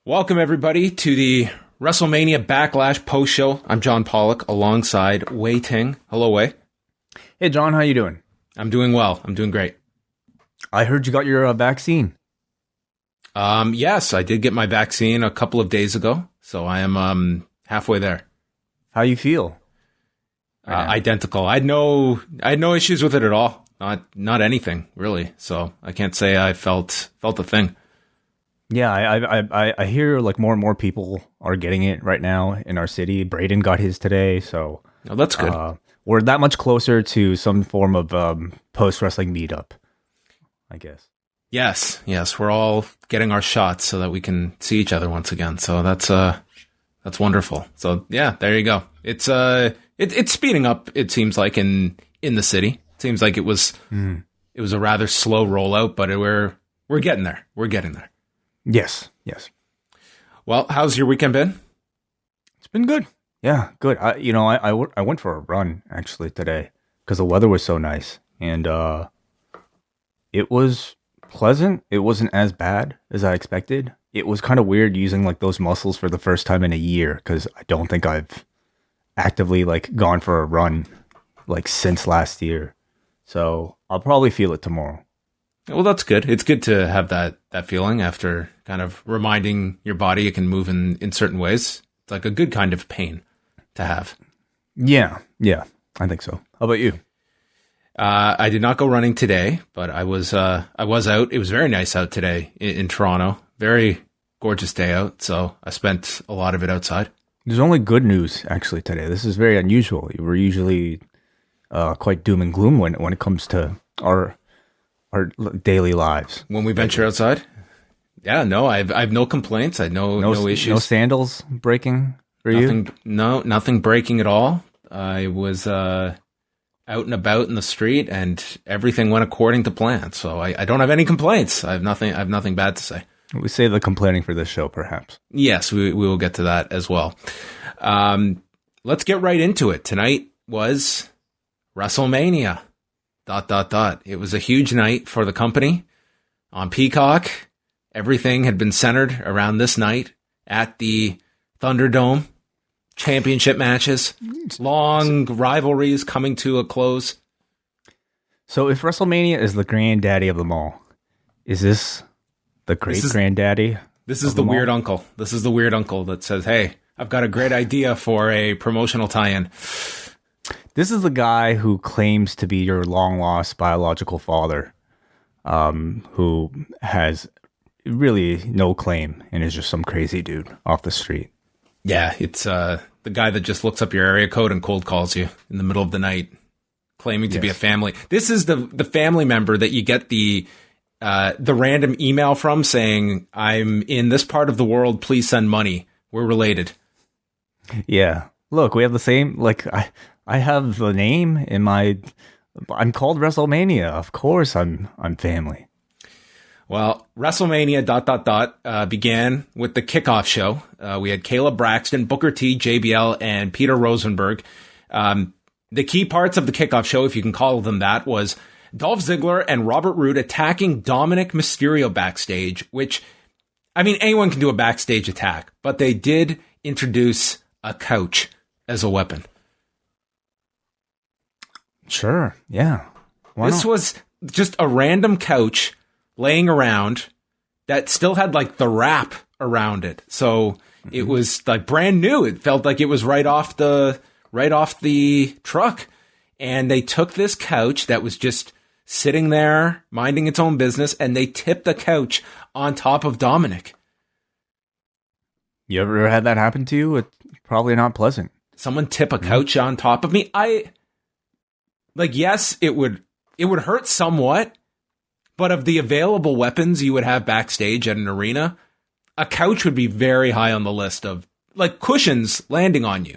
Welcome, everybody, to the WrestleMania Backlash post-show. I'm John Pollock, alongside Wai Ting. Hello, Wai. Hey, John, how you doing? I'm doing well. I'm doing great. I heard you got your vaccine. Yes, I did get my vaccine a couple of days ago, so I am halfway there. How you feel? Identical. I had no issues with it at all. Not anything really. So I can't say I felt a thing. Yeah, I hear like more and more people are getting it right now in our city. Braden got his today, so That's good. We're that much closer to some form of post-wrestling meetup, I guess. Yes, we're all getting our shots so that we can see each other once again. So that's wonderful. So yeah, there you go. It's speeding up. It seems like in the city. It seems like it was a rather slow rollout, but we're getting there. We're getting there. Yes. Well, how's your weekend been? It's been good. Yeah, good. I went for a run actually today because the weather was so nice, and it was pleasant. It wasn't as bad as I expected. It was kind of weird using like those muscles for the first time in a year because I don't think I've actively like gone for a run like since last year. So I'll probably feel it tomorrow. Well, that's good. It's good to have that feeling after kind of reminding your body it can move in certain ways. It's like a good kind of pain to have. Yeah, I think so. How about you? I did not go running today, but I was out. It was very nice out today in Toronto. Very gorgeous day out. So I spent a lot of it outside. There's only good news actually today. This is very unusual. We're usually quite doom and gloom when it comes to our daily lives. When we venture outside? Yeah, no, I have no complaints. I had no issues. No sandals breaking for you? Nothing breaking at all. I was out and about in the street and everything went according to plan. So I don't have any complaints. I have nothing bad to say. We save the complaining for this show, perhaps. Yes, we will get to that as well. Let's get right into it. Tonight was WrestleMania. ... It was a huge night for the company on Peacock. Everything had been centered around this night at the Thunderdome. Championship matches, long rivalries coming to a close. So if WrestleMania is the granddaddy of them all, is this the granddaddy? This is the weird uncle. This is the weird uncle that says, hey, I've got a great idea for a promotional tie-in. This is the guy who claims to be your long-lost biological father, who has really no claim and is just some crazy dude off the street. Yeah, it's the guy that just looks up your area code and cold calls you in the middle of the night, claiming to be a family. This is the family member that you get the random email from saying, I'm in this part of the world, please send money. We're related. Yeah. Look, we have the same, like, I have the name in I'm called WrestleMania. Of course I'm family. Well, WrestleMania ... began with the kickoff show. We had Caleb Braxton, Booker T, JBL, and Peter Rosenberg. The key parts of the kickoff show, if you can call them that, was Dolph Ziggler and Robert Roode attacking Dominic Mysterio backstage, which, I mean, anyone can do a backstage attack, but they did introduce a couch as a weapon. Sure, yeah. This was just a random couch laying around that still had like the wrap around it. So it was like brand new. It felt like it was right off the truck. And they took this couch that was just sitting there minding its own business and they tipped the couch on top of Dominic. You ever had that happen to you? It's probably not pleasant. Someone tip a couch on top of me? Yes, it would hurt somewhat, but of the available weapons you would have backstage at an arena, a couch would be very high on the list of like cushions landing on you.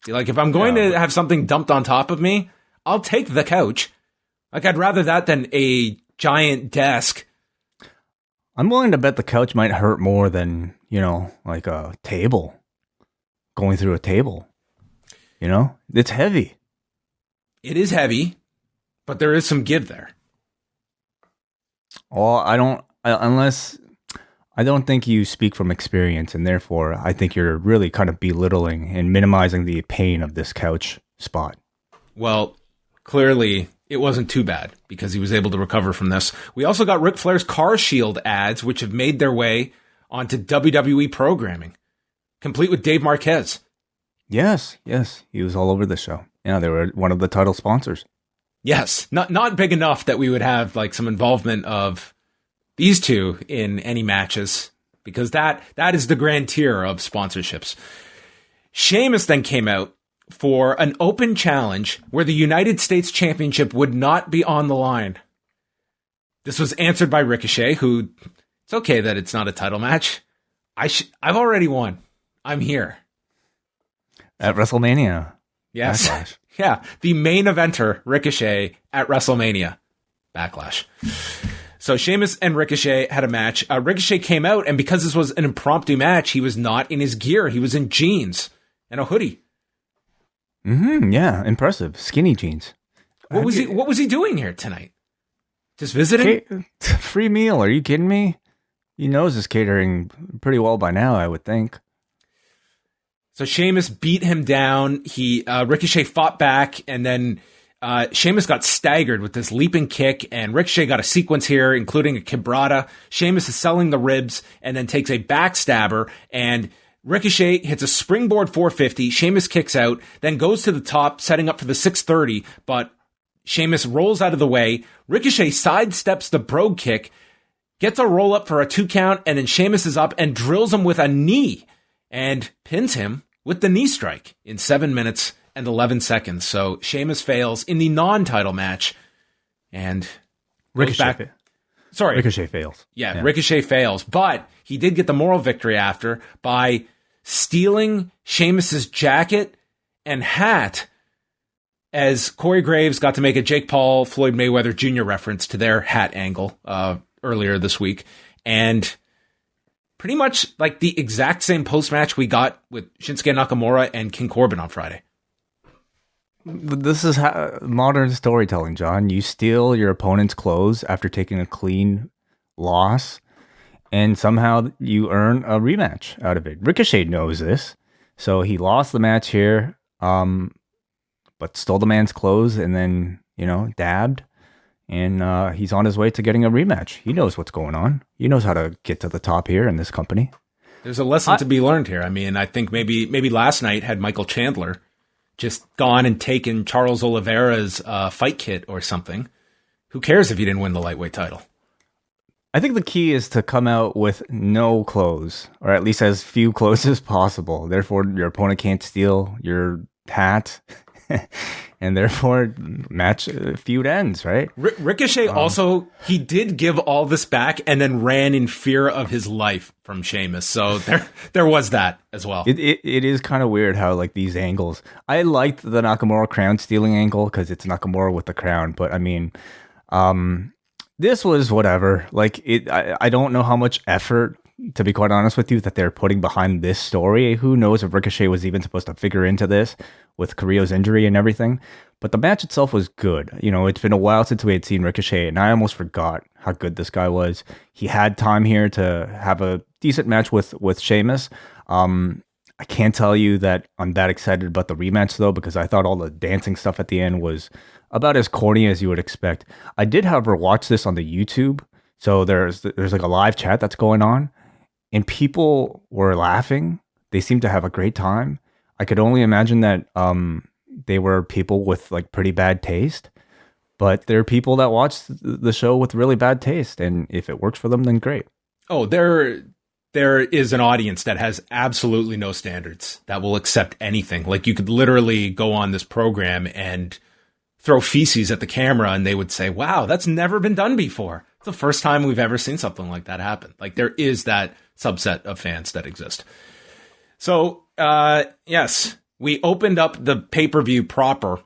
Like if I'm going to have something dumped on top of me, I'll take the couch. Like I'd rather that than a giant desk. I'm willing to bet the couch might hurt more than, like a table. Going through a table. It's heavy. It is heavy, but there is some give there. Well, I I don't think you speak from experience, and therefore I think you're really kind of belittling and minimizing the pain of this couch spot. Well, clearly it wasn't too bad because he was able to recover from this. We also got Ric Flair's Car Shield ads, which have made their way onto WWE programming, complete with Dave Marquez. Yes, he was all over the show. Yeah, they were one of the title sponsors. Yes, not big enough that we would have like some involvement of these two in any matches, because that is the grand tier of sponsorships. Sheamus then came out for an open challenge where the United States Championship would not be on the line. This was answered by Ricochet, who, it's okay that it's not a title match. I've already won. I'm here. At WrestleMania. Yes. Backlash. Yeah. The main eventer, Ricochet, at WrestleMania Backlash. So Sheamus and Ricochet had a match. Ricochet came out, and because this was an impromptu match, he was not in his gear. He was in jeans and a hoodie. Yeah, impressive. Skinny jeans. What was he doing here tonight? Just visiting? Free meal. Are you kidding me? He knows his catering pretty well by now, I would think. So Sheamus beat him down. Ricochet fought back, and then Sheamus got staggered with this leaping kick, and Ricochet got a sequence here, including a quebrada. Sheamus is selling the ribs, and then takes a backstabber, and Ricochet hits a springboard 450. Sheamus kicks out, then goes to the top, setting up for the 630, but Sheamus rolls out of the way. Ricochet sidesteps the brogue kick, gets a roll up for a 2 count, and then Sheamus is up and drills him with a knee and pins him with the knee strike in 7 minutes and 11 seconds. So Sheamus fails in the non-title match, and Ricochet fails. Yeah, Ricochet fails, but he did get the moral victory after by stealing Sheamus's jacket and hat, as Corey Graves got to make a Jake Paul, Floyd Mayweather Jr. reference to their hat angle earlier this week. And pretty much like the exact same post-match we got with Shinsuke Nakamura and King Corbin on Friday. This is modern storytelling, John. You steal your opponent's clothes after taking a clean loss, and somehow you earn a rematch out of it. Ricochet knows this, so he lost the match here, but stole the man's clothes and then, dabbed, and he's on his way to getting a rematch. He knows what's going on. He knows how to get to the top here in this company. There's a lesson to be learned here. I mean, I think maybe last night had Michael Chandler just gone and taken Charles Oliveira's fight kit or something. Who cares if you didn't win the lightweight title? I think the key is to come out with no clothes, or at least as few clothes as possible. Therefore, your opponent can't steal your hat, and therefore, feud ends, right? Ricochet also, he did give all this back and then ran in fear of his life from Sheamus. So there was that as well. It is kind of weird how like these angles. I liked the Nakamura crown stealing angle because it's Nakamura with the crown, but I mean, this was whatever. Like I don't know how much effort, to be quite honest with you, that they're putting behind this story. Who knows if Ricochet was even supposed to figure into this with Carrillo's injury and everything. But the match itself was good. It's been a while since we had seen Ricochet, and I almost forgot how good this guy was. He had time here to have a decent match with Sheamus. I can't tell you that I'm that excited about the rematch, though, because I thought all the dancing stuff at the end was about as corny as you would expect. I did, however, watch this on the YouTube. So there's like a live chat that's going on, and people were laughing. They seemed to have a great time. I could only imagine that they were people with like pretty bad taste, but there are people that watch the show with really bad taste, and if it works for them, then great. Oh, there is an audience that has absolutely no standards, that will accept anything. Like, you could literally go on this program and throw feces at the camera, and they would say, wow, that's never been done before. It's the first time we've ever seen something like that happen. Like, there is that subset of fans that exist. So, yes, we opened up the pay-per-view proper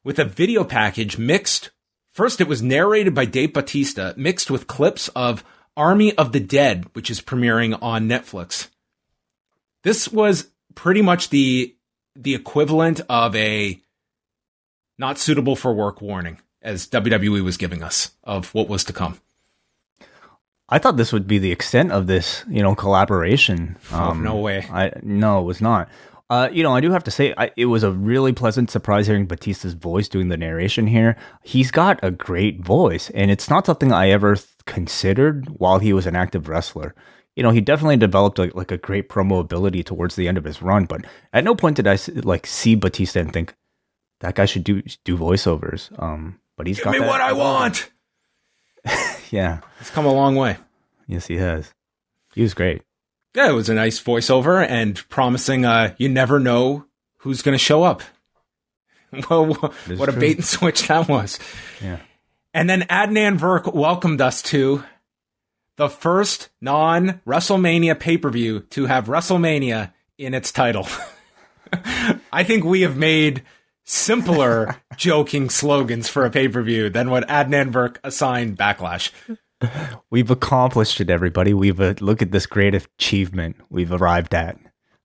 with a video package mixed. First, it was narrated by Dave Bautista, mixed with clips of Army of the Dead, which is premiering on Netflix. This was pretty much the equivalent of a not suitable for work warning, as WWE was giving us of what was to come. I thought this would be the extent of this, collaboration. No way. No, it was not. I do have to say, it was a really pleasant surprise hearing Batista's voice doing the narration here. He's got a great voice, and it's not something I ever considered while he was an active wrestler. He definitely developed like a great promo ability towards the end of his run, but at no point did I see Batista and think that guy should do voiceovers. But he's got me what I want. Yeah, he's come a long way. Yes, he has. He was great. Yeah, it was a nice voiceover and promising you never know who's going to show up. Well, what a bait and switch that was. Yeah. And then Adnan Virk welcomed us to the first non-WrestleMania pay-per-view to have WrestleMania in its title. I think we have made simpler joking slogans for a pay-per-view than what Adnan Virk assigned Backlash. We've accomplished it, everybody. Look at this great achievement we've arrived at.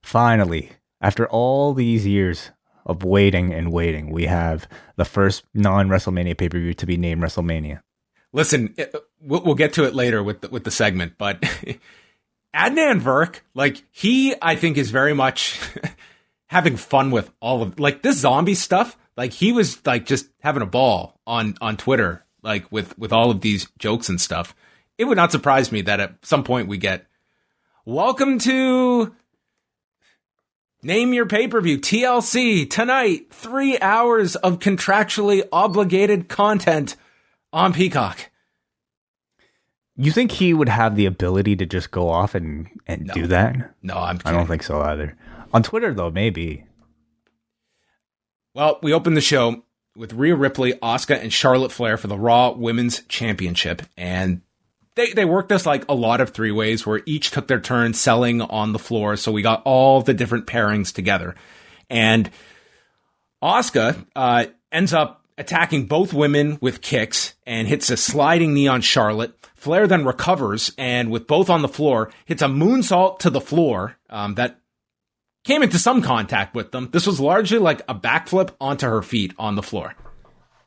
Finally, after all these years of waiting and waiting, we have the first non-WrestleMania pay-per-view to be named WrestleMania. Listen, we'll get to it later with the segment, but Adnan Virk, he, I think, is very much having fun with all of this zombie stuff. He was just having a ball on Twitter. With all of these jokes and stuff. It would not surprise me that at some point we get, welcome to Name Your Pay-Per-View, TLC, tonight, 3 hours of contractually obligated content on Peacock. You think he would have the ability to just go off and do that? No, I'm kidding. I don't think so either. On Twitter, though, maybe. Well, we opened the show with Rhea Ripley, Asuka, and Charlotte Flair for the Raw Women's Championship. And they worked this like a lot of three-ways where each took their turn selling on the floor. So we got all the different pairings together. And Asuka ends up attacking both women with kicks and hits a sliding knee on Charlotte. Flair then recovers and with both on the floor, hits a moonsault to the floor that came into some contact with them. This was largely like a backflip onto her feet on the floor,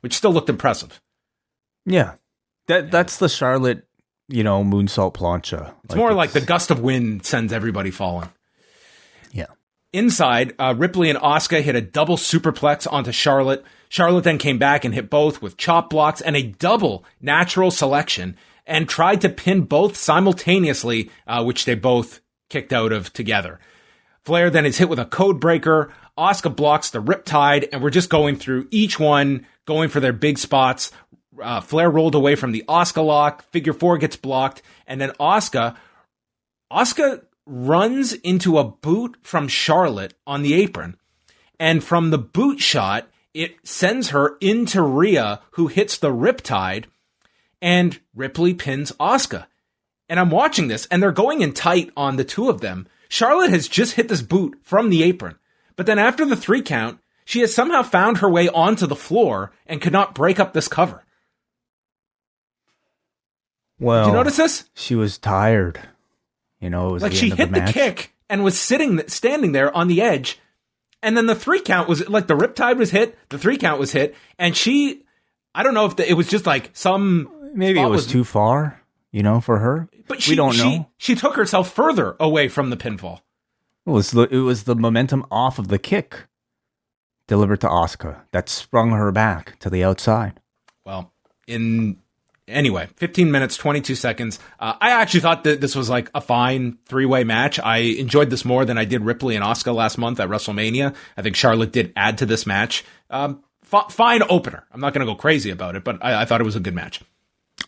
which still looked impressive. Yeah. That's the Charlotte, moonsault plancha. It's more like the gust of wind sends everybody falling. Yeah. Inside, Ripley and Asuka hit a double superplex onto Charlotte. Charlotte then came back and hit both with chop blocks and a double natural selection and tried to pin both simultaneously, which they both kicked out of together. Flair then is hit with a code breaker. Asuka blocks the riptide, and we're just going through each one, going for their big spots. Flair rolled away from the Asuka lock. Figure 4 gets blocked, and then Asuka runs into a boot from Charlotte on the apron. And from the boot shot, it sends her into Rhea, who hits the riptide, and Ripley pins Asuka. And I'm watching this, and they're going in tight on the two of them. Charlotte has just hit this boot from the apron, but then after the 3 count, she has somehow found her way onto the floor and could not break up this cover. Well, did you notice this? She was tired. It was like the she end of hit the the match. kick and was standing there on the edge, and then the 3 count was like the riptide was hit, the 3 count was hit, and I don't know if it was just like some maybe it was too far. For her. But we don't know. She took herself further away from the pinfall. It was the momentum off of the kick delivered to Asuka that sprung her back to the outside. Well, anyway, 15 minutes, 22 seconds. I actually thought that this was like a fine 3-way match. I enjoyed this more than I did Ripley and Asuka last month at WrestleMania. I think Charlotte did add to this match. Fine opener. I'm not going to go crazy about it, but I thought it was a good match.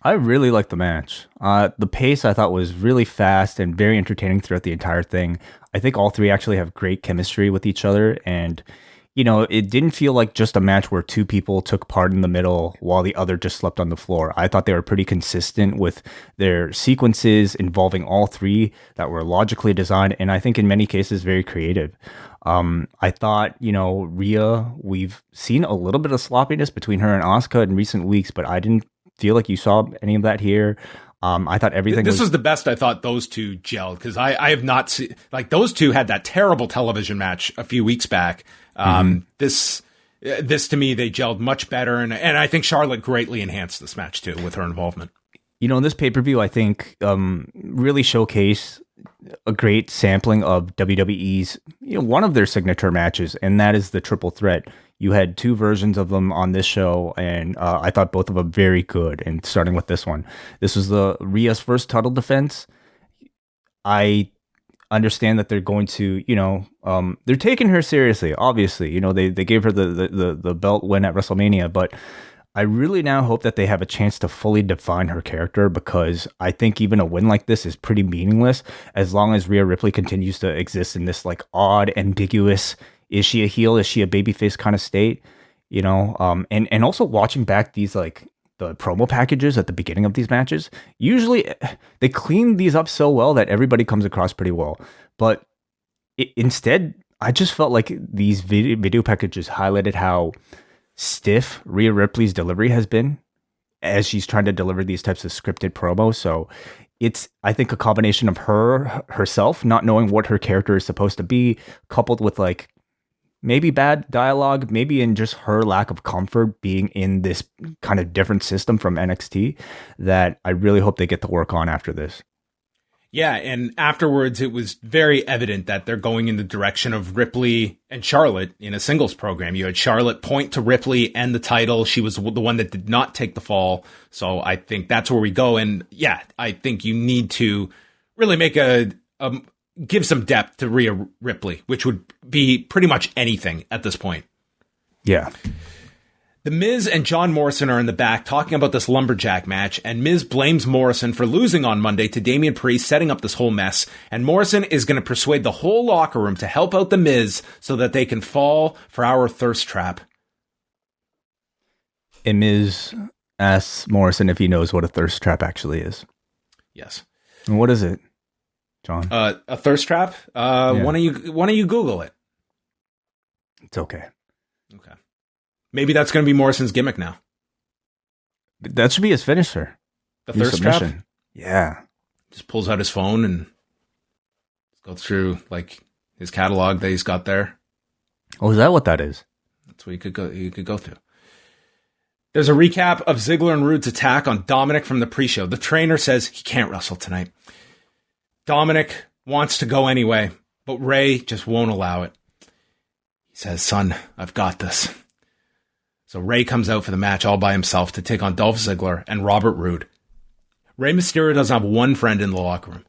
I really liked the match. The pace I thought was really fast and very entertaining throughout the entire thing. I think all three actually have great chemistry with each other. And, it didn't feel like just a match where 2 people took part in the middle while the other just slept on the floor. I thought they were pretty consistent with their sequences involving all 3 that were logically designed. And I think in many cases, very creative. I thought, Rhea, we've seen a little bit of sloppiness between her and Asuka in recent weeks, but I didn't feel like you saw any of that here. I thought everything was the best I thought those two gelled, because I have not seen, those two had that terrible television match a few weeks back. This to me, they gelled much better, and I think Charlotte greatly enhanced this match too with her involvement. This pay-per-view, I think, really showcased a great sampling of WWE's, one of their signature matches, and that is the triple threat. You had two versions of them on this show, and I thought both of them very good. And starting with this one, this was the Rhea's first title defense. I understand that they're going to, they're taking her seriously. Obviously, they gave her the belt win at WrestleMania, but I really now hope that they have a chance to fully define her character, because I think even a win like this is pretty meaningless as long as Rhea Ripley continues to exist in this like odd, ambiguous, is she a heel, is she a babyface kind of state, and also watching back these like the promo packages at the beginning of these matches, usually they clean these up so well that everybody comes across pretty well. But instead, I just felt like these video packages highlighted how stiff Rhea Ripley's delivery has been as she's trying to deliver these types of scripted promos. So it's, I think, a combination of herself not knowing what her character is supposed to be, coupled with like maybe bad dialogue, maybe in just her lack of comfort being in this kind of different system from NXT, that I really hope they get to work on after this. Yeah, and afterwards, it was very evident that they're going in the direction of Ripley and Charlotte in a singles program. You had Charlotte point to Ripley and the title. She was the one that did not take the fall. So I think that's where we go. And yeah, I think you need to really make give some depth to Rhea Ripley, which would be pretty much anything at this point. Yeah. The Miz and John Morrison are in the back talking about this lumberjack match, and Miz blames Morrison for losing on Monday to Damian Priest, setting up this whole mess. And Morrison is going to persuade the whole locker room to help out the Miz so that they can fall for our thirst trap. And Miz asks Morrison if he knows what a thirst trap actually is. Yes. And what is it, John? A thirst trap? Yeah. Why don't you Google it? It's okay. Okay. Maybe that's going to be Morrison's gimmick now. That should be his finisher. The thirst trap? Yeah. Just pulls out his phone and goes through like his catalog that he's got there. Oh, is that what that is? That's what you could go through. There's a recap of Ziggler and Rude's attack on Dominic from the pre-show. The trainer says he can't wrestle tonight. Dominic wants to go anyway, but Ray just won't allow it. He says, "Son, I've got this." So Ray comes out for the match all by himself to take on Dolph Ziggler and Robert Roode. Rey Mysterio doesn't have one friend in the locker room.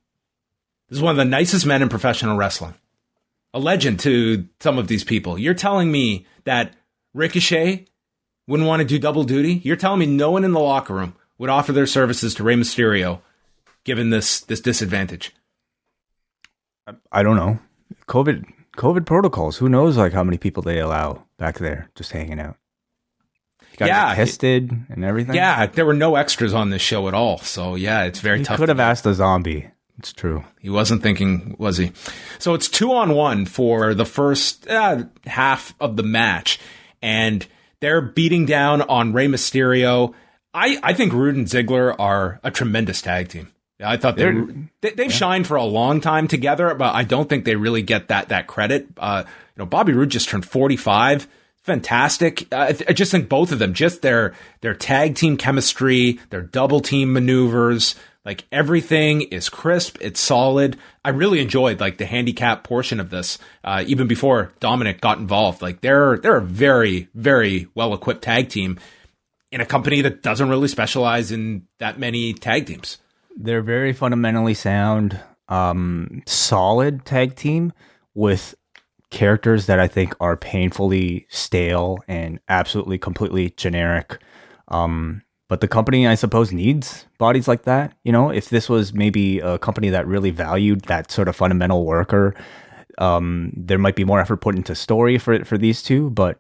This is one of the nicest men in professional wrestling. A legend to some of these people. You're telling me that Ricochet wouldn't want to do double duty? You're telling me no one in the locker room would offer their services to Rey Mysterio given this disadvantage? I don't know. COVID protocols. Who knows like how many people they allow back there just hanging out. Got tested and everything. Yeah, there were no extras on this show at all. So yeah, it's very tough. He could have asked a zombie. It's true. He wasn't thinking, was he? So it's 2-on-1 for the first half of the match, and they're beating down on Rey Mysterio. I think Rude and Ziggler are a tremendous tag team. I they've shined for a long time together, but I don't think they really get that credit. Bobby Roode just turned 45. Fantastic. I just think both of them, just their tag team chemistry, their double team maneuvers, like everything is crisp. It's solid. I really enjoyed like the handicap portion of this, even before Dominic got involved. Like they're a very, very well equipped tag team in a company that doesn't really specialize in that many tag teams. They're very fundamentally sound, solid tag team with characters that I think are painfully stale and absolutely completely generic. But the company, I suppose, needs bodies like that. If this was maybe a company that really valued that sort of fundamental worker, there might be more effort put into story for these two. But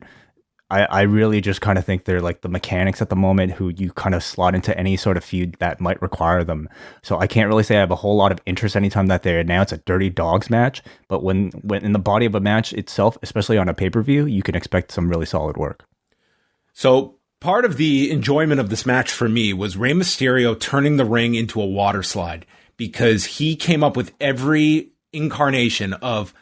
I really just kind of think they're like the mechanics at the moment who you kind of slot into any sort of feud that might require them. So I can't really say I have a whole lot of interest anytime that they announce a Dirty Dogs match. But when in the body of a match itself, especially on a pay-per-view, you can expect some really solid work. So part of the enjoyment of this match for me was Rey Mysterio turning the ring into a water slide, because he came up with every incarnation of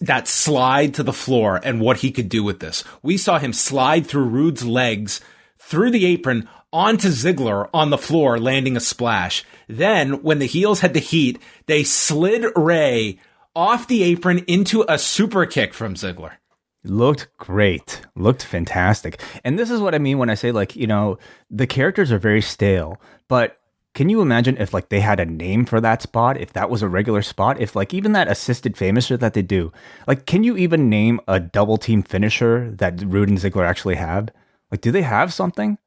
that slide to the floor and what he could do with this. We saw him slide through Rude's legs, through the apron, onto Ziggler on the floor, landing a splash. Then, when the heels had the heat, they slid Ray off the apron into a super kick from Ziggler. Looked great. Looked fantastic. And this is what I mean when I say, like, you know, the characters are very stale, but can you imagine if, like, they had a name for that spot? If that was a regular spot? If, like, even that assisted finisher that they do, like, can you even name a double team finisher that Rude and Ziggler actually have? Like, do they have something?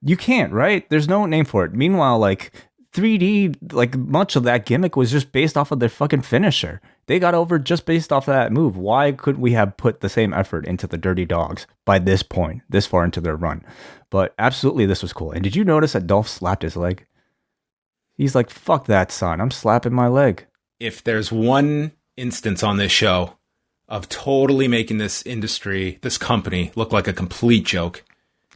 You can't, right? There's no name for it. Meanwhile, like, 3D, like, much of that gimmick was just based off of their fucking finisher. They got over just based off of that move. Why couldn't we have put the same effort into the Dirty Dogs by this point, this far into their run? But absolutely, this was cool. And did you notice that Dolph slapped his leg? He's like, fuck that, son. I'm slapping my leg. If there's one instance on this show of totally making this industry, this company, look like a complete joke,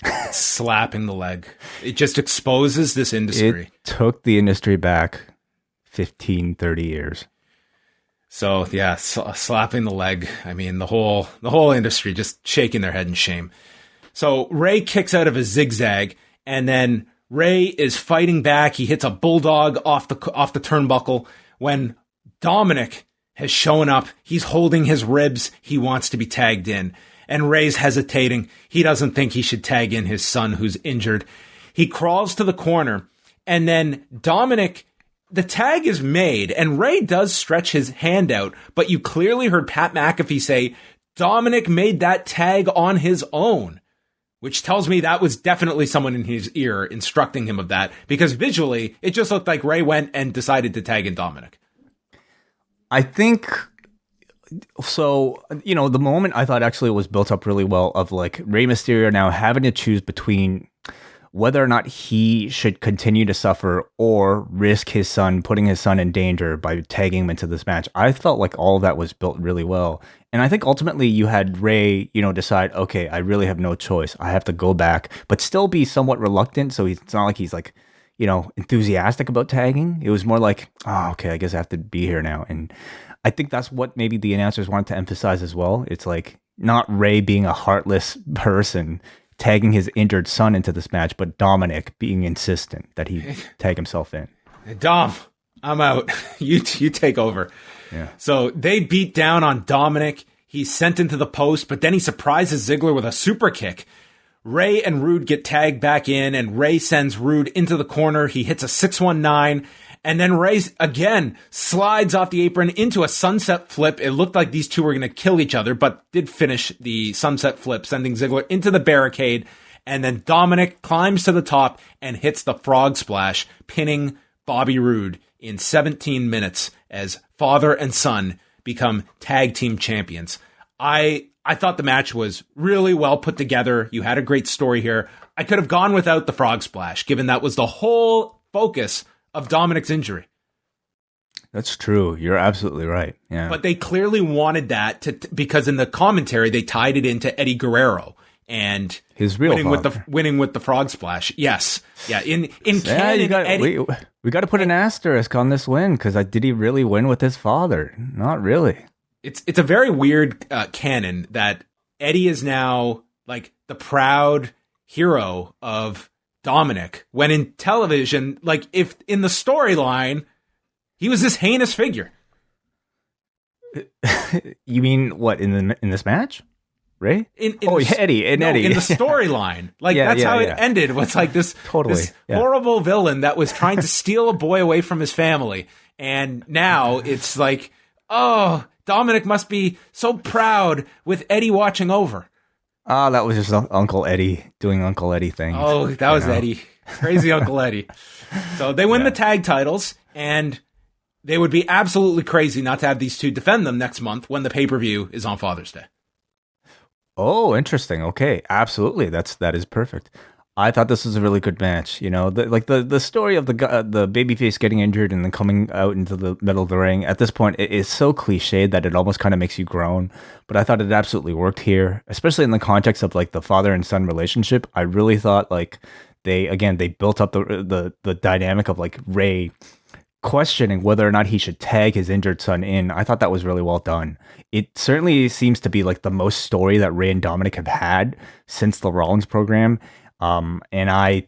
it's slapping the leg. It just exposes this industry. It took the industry back 15, 30 years. So, yeah, slapping the leg. I mean, the whole industry just shaking their head in shame. So Ray kicks out of a zigzag, and then Ray is fighting back. He hits a bulldog off the turnbuckle when Dominic has shown up. He's holding his ribs. He wants to be tagged in. And Ray's hesitating. He doesn't think he should tag in his son who's injured. He crawls to the corner, and then Dominic, the tag is made, and Ray does stretch his hand out, but you clearly heard Pat McAfee say Dominic made that tag on his own, which tells me that was definitely someone in his ear instructing him of that, because visually, it just looked like Ray went and decided to tag in Dominic. I think, so, you know, the moment I thought actually was built up really well of, like, Rey Mysterio now having to choose between whether or not he should continue to suffer or risk his son, putting his son in danger by tagging him into this match. I felt like all of that was built really well. And I think ultimately you had Ray, you know, decide, okay, I really have no choice. I have to go back, but still be somewhat reluctant. So it's not like he's, like, you know, enthusiastic about tagging. It was more like, oh, okay, I guess I have to be here now. And I think that's what maybe the announcers wanted to emphasize as well. It's like not Ray being a heartless person tagging his injured son into this match, but Dominic being insistent that he tag himself in. Dom, I'm out. You take over. Yeah. So they beat down on Dominic. He's sent into the post, but then he surprises Ziggler with a super kick. Ray and Rude get tagged back in, and Ray sends Rude into the corner. He hits a 619, and then Ray again slides off the apron into a sunset flip. It looked like these two were going to kill each other, but did finish the sunset flip, sending Ziggler into the barricade. And then Dominic climbs to the top and hits the frog splash, pinning Bobby Roode in 17 minutes as father and son become tag team champions. I thought the match was really well put together. You had a great story here. I could have gone without the frog splash, given that was the whole focus of Dominic's injury. That's true. You're absolutely right. Yeah. But they clearly wanted that because in the commentary they tied it into Eddie Guerrero and his real winning with the frog splash. Yes. Yeah. In canon, we got to put an asterisk on this win, because did he really win with his father? Not really. It's a very weird canon that Eddie is now like the proud hero of Dominic, when in television, like, if in the storyline, he was this heinous figure. You mean what, in this match? Ray? Eddie. In the storyline. Like, that's how it ended. Was like this, horrible villain that was trying to steal a boy away from his family. And now it's like, oh, Dominic must be so proud with Eddie watching over. Ah, that was just Uncle Eddie doing Uncle Eddie things. Oh, that was Eddie. Crazy Uncle Eddie. So they win the tag titles, and they would be absolutely crazy not to have these two defend them next month when the pay-per-view is on Father's Day. Oh, interesting. Okay, absolutely. That is perfect. I thought this was a really good match. You know, the story of the babyface getting injured and then coming out into the middle of the ring at this point, it is so cliched that it almost kind of makes you groan. But I thought it absolutely worked here, especially in the context of, like, the father and son relationship. I really thought, like, they built up the dynamic of, like, Ray questioning whether or not he should tag his injured son in. I thought that was really well done. It certainly seems to be, like, the most story that Ray and Dominic have had since the Rollins program. And I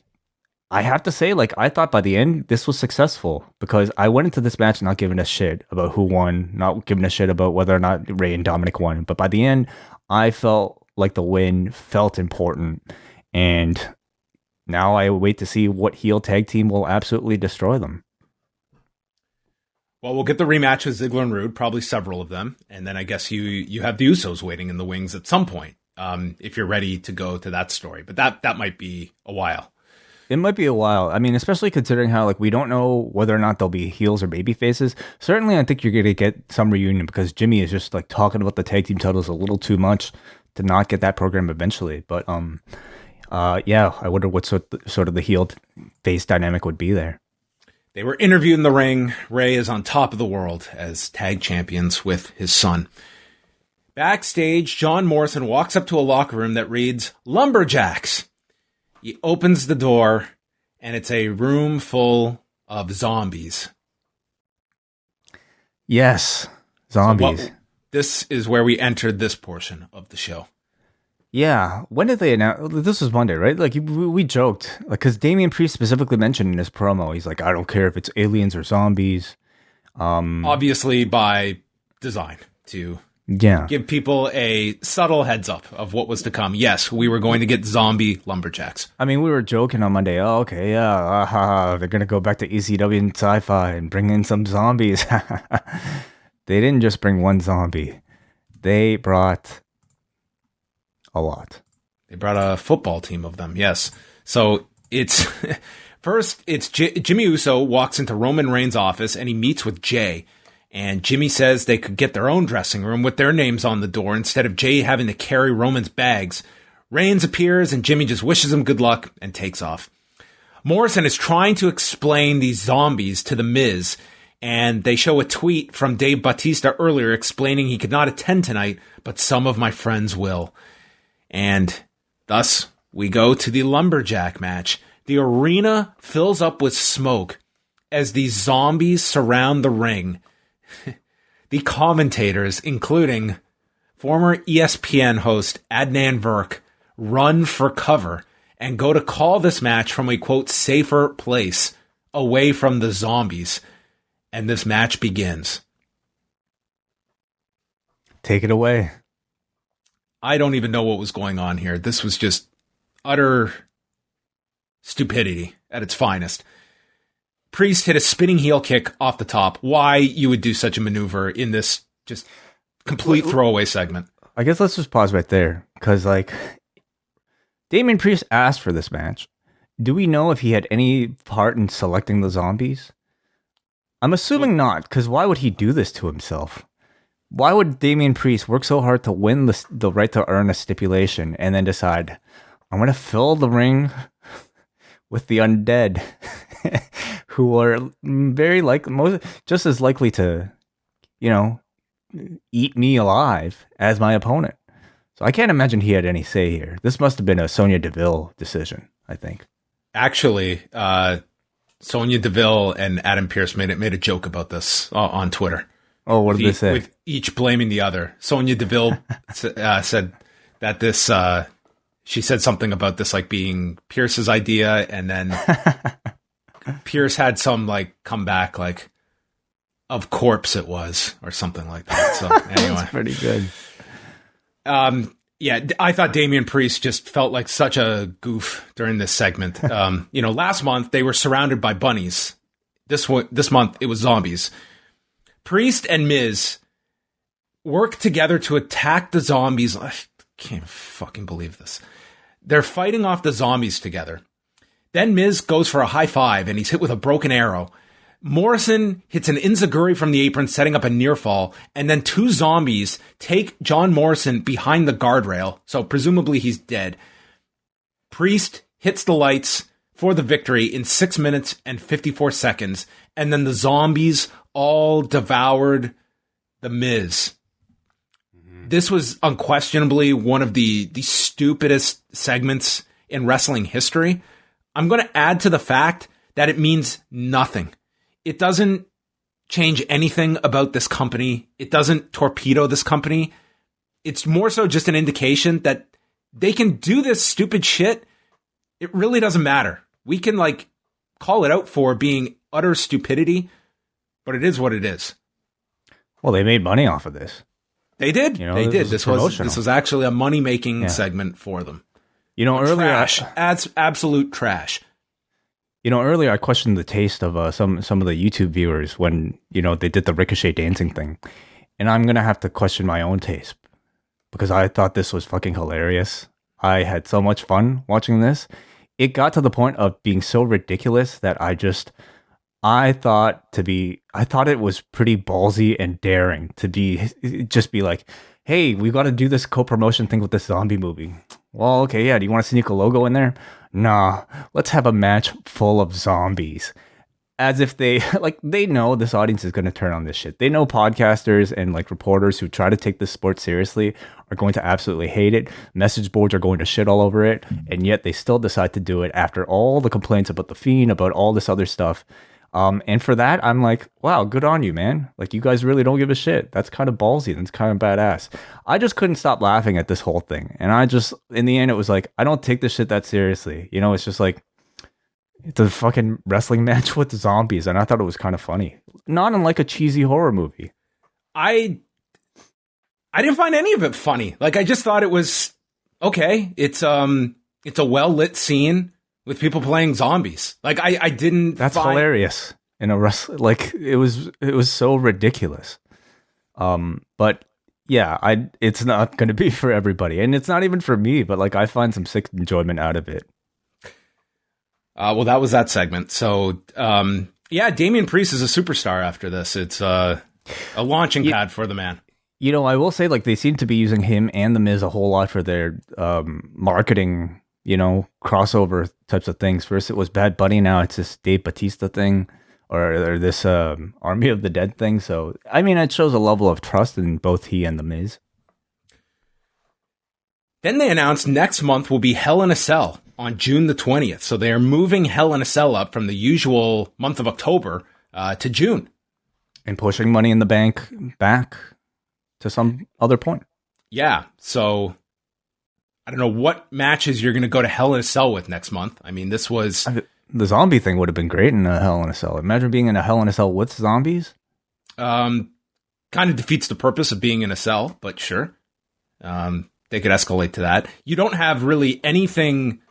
have to say, like, I thought by the end this was successful because I went into this match not giving a shit about who won, not giving a shit about whether or not Ray and Dominic won. But by the end, I felt like the win felt important. And now I wait to see what heel tag team will absolutely destroy them. Well, we'll get the rematch with Ziggler and Rude, probably several of them. And then I guess you have the Usos waiting in the wings at some point, if you're ready to go to that story. But that might be a while. It might be a while. I mean, especially considering how, like, we don't know whether or not they'll be heels or baby faces. Certainly, I think you're going to get some reunion because Jimmy is just, like, talking about the tag team titles a little too much to not get that program eventually. But, yeah, I wonder what sort of the heel face dynamic would be there. They were interviewed in the ring. Ray is on top of the world as tag champions with his son. Backstage, John Morrison walks up to a locker room that reads, Lumberjacks. He opens the door, and it's a room full of zombies. Yes, zombies. So this is where we entered this portion of the show. Yeah. When did they announce? This was Monday, right? Like, we joked, like, because Damian Priest specifically mentioned in his promo, he's like, I don't care if it's aliens or zombies. Obviously by design to give people a subtle heads up of what was to come. Yes, we were going to get zombie lumberjacks. I mean, we were joking on Monday. Oh, okay, yeah, they're going to go back to ECW and sci-fi and bring in some zombies. They didn't just bring one zombie. They brought a lot. They brought a football team of them, yes. So it's first, it's Jimmy Uso walks into Roman Reigns' office and he meets with Jay. And Jimmy says they could get their own dressing room with their names on the door instead of Jay having to carry Roman's bags. Reigns appears and Jimmy just wishes him good luck and takes off. Morrison is trying to explain these zombies to The Miz, and they show a tweet from Dave Bautista earlier explaining he could not attend tonight, but some of my friends will. And thus, we go to the lumberjack match. The arena fills up with smoke as these zombies surround the ring. The commentators, including former ESPN host Adnan Virk, run for cover and go to call this match from a, quote, safer place away from the zombies. And this match begins. Take it away. I don't even know what was going on here. This was just utter stupidity at its finest. Priest hit a spinning heel kick off the top. Why you would do such a maneuver in this just complete throwaway segment? I guess let's just pause right there. Because, like, Damian Priest asked for this match. Do we know if he had any part in selecting the zombies? I'm assuming not, because why would he do this to himself? Why would Damian Priest work so hard to win the right to earn a stipulation and then decide, I'm going to fill the ring with the undead who are very just as likely to, eat me alive as my opponent. So I can't imagine he had any say here. This must have been a Sonya Deville decision, I think. Actually, Sonya Deville and Adam Pearce made a joke about this on Twitter. Oh, what did they say? With each blaming the other. Sonya Deville said that this, she said something about this like being Pearce's idea, and then Pearce had some like comeback like, of corpse it was, or something like that. So anyway. That's pretty good. Yeah, I thought Damian Priest just felt like such a goof during this segment. Last month they were surrounded by bunnies. This month it was zombies. Priest and Miz work together to attack the zombies. I can't fucking believe this. They're fighting off the zombies together. Then Miz goes for a high five and he's hit with a broken arrow. Morrison hits an enziguri from the apron, setting up a near fall, and then two zombies take John Morrison behind the guardrail, so presumably he's dead. Priest hits the lights for the victory in 6 minutes and 54 seconds, and then the zombies all devoured the Miz. Mm-hmm. This was unquestionably one of the stupidest segments in wrestling history. I'm going to add to the fact that it means nothing. It doesn't change anything about this company. It doesn't torpedo this company. It's more so just an indication that they can do this stupid shit it really doesn't matter. We can like call it out for being utter stupidity, but it is what it is. Well, they made money off of this. They did. You know, They did. This promotional. was actually a money-making segment for them. You know, earlier trash. Absolute trash. You know, earlier I questioned the taste of some of the YouTube viewers when, you know, they did the Ricochet dancing thing. And I'm going to have to question my own taste because I thought this was fucking hilarious. I had so much fun watching this. It got to the point of being so ridiculous that I thought it was pretty ballsy and daring to be like, hey, we got to do this co-promotion thing with this zombie movie. Well, okay, yeah. Do you want to sneak a logo in there? Nah, let's have a match full of zombies. As if they know this audience is going to turn on this shit. They know podcasters and like reporters who try to take this sport seriously are going to absolutely hate it. Message boards are going to shit all over it. And yet they still decide to do it after all the complaints about The Fiend, about all this other stuff. And for that, I'm like, wow, good on you, man. Like, you guys really don't give a shit. That's kind of ballsy. That's kind of badass. I just couldn't stop laughing at this whole thing. And in the end, it was like, I don't take this shit that seriously. You know, it's just like, it's a fucking wrestling match with zombies. And I thought it was kind of funny. Not unlike a cheesy horror movie. I didn't find any of it funny. Like, I just thought it was, okay, it's a well-lit scene with people playing zombies. Like I didn't. That's hilarious in a wrestling. Like it was so ridiculous. But yeah, it's not going to be for everybody, and it's not even for me. But like, I find some sick enjoyment out of it. Well, that was that segment. So yeah, Damian Priest is a superstar after this. It's a launching pad for the man. You know, I will say, like, they seem to be using him and The Miz a whole lot for their marketing. You know, crossover types of things. First it was Bad Bunny, now it's this Dave Bautista thing, or this Army of the Dead thing. So, I mean, it shows a level of trust in both he and The Miz. Then they announced next month will be Hell in a Cell on June the 20th. So they are moving Hell in a Cell up from the usual month of October to June. And pushing Money in the Bank back to some other point. Yeah, so I don't know what matches you're going to go to Hell in a Cell with next month. I mean, this was... The zombie thing would have been great in a Hell in a Cell. Imagine being in a Hell in a Cell with zombies. Kind of defeats the purpose of being in a cell, but sure. They could escalate to that. You don't have really anything...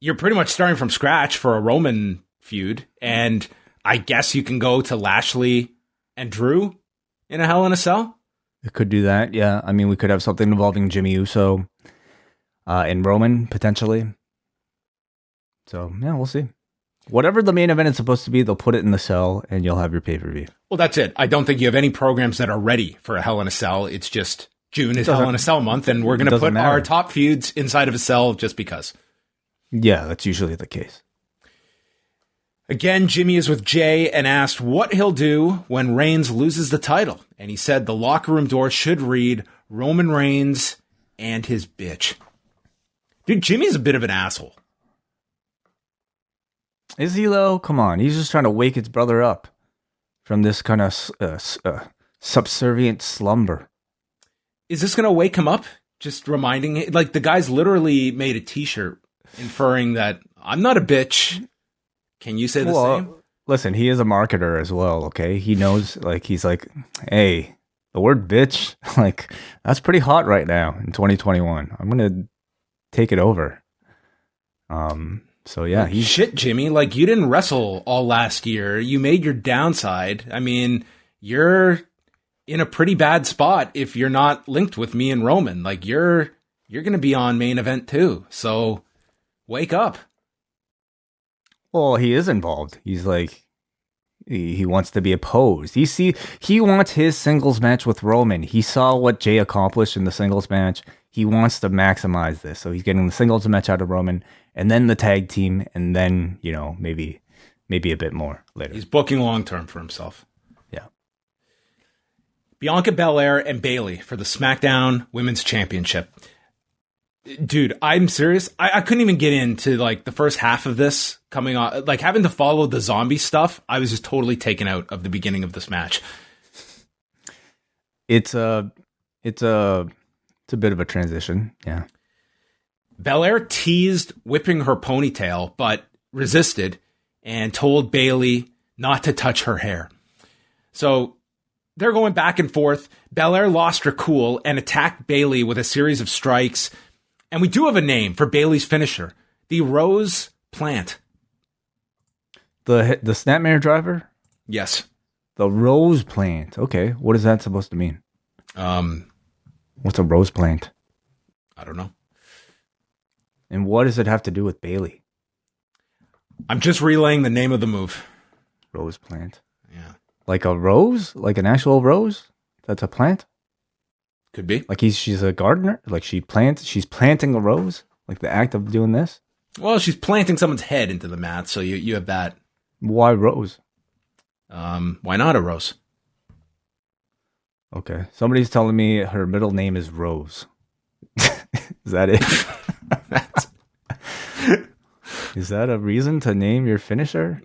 You're pretty much starting from scratch for a Roman feud, and I guess you can go to Lashley and Drew in a Hell in a Cell. It could do that, yeah. I mean, we could have something involving Jimmy Uso and Roman, potentially. So, yeah, we'll see. Whatever the main event is supposed to be, they'll put it in the cell, and you'll have your pay-per-view. Well, that's it. I don't think you have any programs that are ready for a Hell in a Cell. It's just June is Hell in a Cell month, and we're going to put our top feuds inside of a cell just because. Yeah, that's usually the case. Again, Jimmy is with Jay and asked what he'll do when Reigns loses the title. And he said the locker room door should read Roman Reigns and his bitch. Dude, Jimmy's a bit of an asshole. Is he, though? Come on. He's just trying to wake his brother up from this kind of subservient slumber. Is this going to wake him up? Just reminding him? Like, the guy's literally made a t-shirt inferring that I'm not a bitch. Can you say the same? Listen, he is a marketer as well, okay? He knows, like, he's like, hey, the word bitch, like, that's pretty hot right now in 2021. I'm going to take it over. So, yeah. Shit, Jimmy, like, you didn't wrestle all last year. You made your downside. I mean, you're in a pretty bad spot if you're not linked with me and Roman. Like, you're going to be on main event too. So, wake up. Well, he is involved. He's like, he wants to be opposed. He wants his singles match with Roman. He saw what Jay accomplished in the singles match. He wants to maximize this. So he's getting the singles match out of Roman, and then the tag team, and then, you know, maybe a bit more later. He's booking long-term for himself. Yeah. Bianca Belair and Bayley for the SmackDown Women's Championship. Dude, I'm serious. I couldn't even get into like the first half of this coming on, like having to follow the zombie stuff. I was just totally taken out of the beginning of this match. It's a bit of a transition. Yeah. Belair teased whipping her ponytail, but resisted and told Bayley not to touch her hair. So they're going back and forth. Belair lost her cool and attacked Bayley with a series of strikes. And we do have a name for Bayley's finisher, the Rose Plant. The Snapmare driver? Yes. The Rose Plant. Okay, what is that supposed to mean? What's a Rose Plant? I don't know. And what does it have to do with Bayley? I'm just relaying the name of the move. Rose Plant. Yeah. Like a rose? Like an actual rose? That's a plant? Could be. Like she's a gardener? Like she's planting a rose? Like the act of doing this? Well, she's planting someone's head into the mat, so you have that. Why rose? Why not a rose? Okay. Somebody's telling me her middle name is Rose. Is that it? Is that a reason to name your finisher?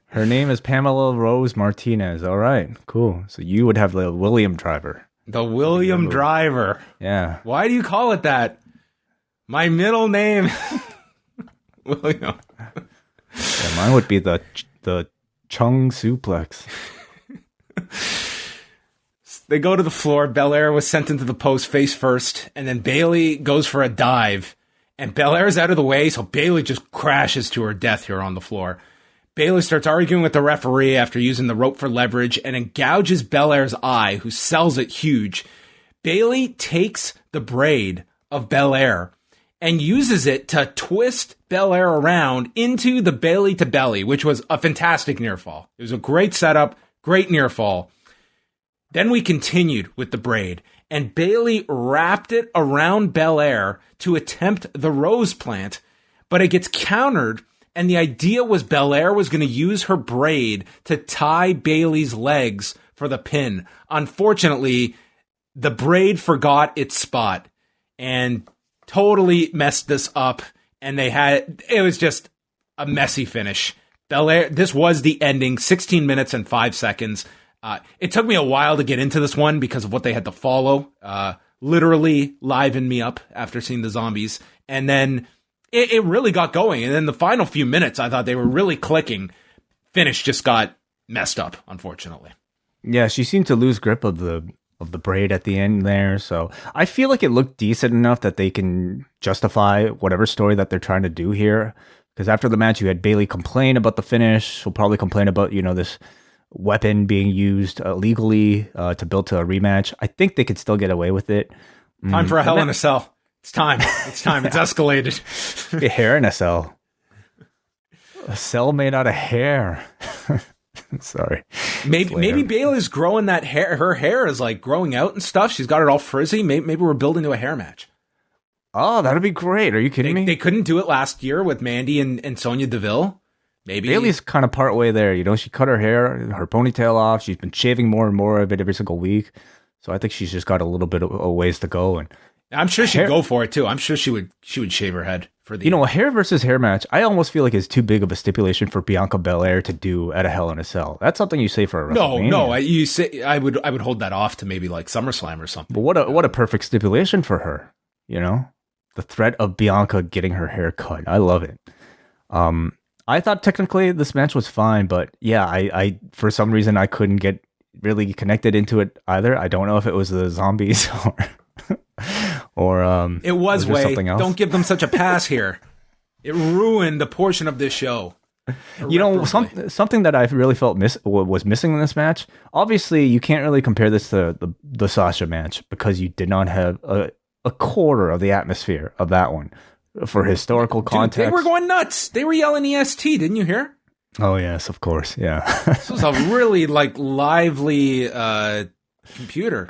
Her name is Pamela Rose Martinez. All right, cool. So you would have the William Driver. The William Driver. Yeah. Why do you call it that? My middle name, William. Yeah, mine would be the Chung Suplex. They go to the floor. Belair was sent into the post face first, and then Bayley goes for a dive, and Belair's out of the way, so Bayley just crashes to her death here on the floor. Bayley starts arguing with the referee after using the rope for leverage and then gouges Belair's eye, who sells it huge. Bayley takes the braid of Belair and uses it to twist Belair around into the Bayley to belly, which was a fantastic near fall. It was a great setup, great near fall. Then we continued with the braid, and Bayley wrapped it around Belair to attempt the rose plant, but it gets countered, and the idea was Belair was going to use her braid to tie Bayley's legs for the pin. Unfortunately, the braid forgot its spot and totally messed this up, and it was just a messy finish. Belair, this was the ending, 16 minutes and 5 seconds. It took me a while to get into this one because of what they had to follow. Literally livened me up after seeing the zombies. And then it really got going. And then the final few minutes, I thought they were really clicking. Finish just got messed up, unfortunately. Yeah, she seemed to lose grip of the braid at the end there. So I feel like it looked decent enough that they can justify whatever story that they're trying to do here. Because after the match, you had Bayley complain about the finish. She'll probably complain about, this weapon being used illegally to build to a rematch. I think they could still get away with it. Time for a Hell in a Cell. It's time. It's time. It's escalated. A hair in a cell. A cell made out of hair. Sorry. Maybe Bayley's growing that hair. Her hair is like growing out and stuff. She's got it all frizzy. Maybe we're building to a hair match. Oh, that'd be great. Are you kidding me? They couldn't do it last year with Mandy and Sonya Deville. Maybe Bayley's kind of part way there. She cut her hair, her ponytail off. She's been shaving more and more of it every single week. So I think she's just got a little bit of a ways to go. And I'm sure she'd go for it too. I'm sure she would shave her head for the. A hair versus hair match. I almost feel like is too big of a stipulation for Bianca Belair to do at a Hell in a Cell. That's something you say for a WrestleMania. No. You say I would hold that off to maybe like SummerSlam or something. But what a perfect stipulation for her. The threat of Bianca getting her hair cut. I love it. I thought technically this match was fine, but yeah, I for some reason I couldn't get really connected into it either. I don't know if it was the zombies or it was something else. Don't give them such a pass here. It ruined the portion of this show. Something that I really felt was missing in this match. Obviously, you can't really compare this to the Sasha match because you did not have a quarter of the atmosphere of that one. For historical context. They were going nuts. They were yelling EST, didn't you hear? Oh, yes, of course. Yeah. This was a really lively computer,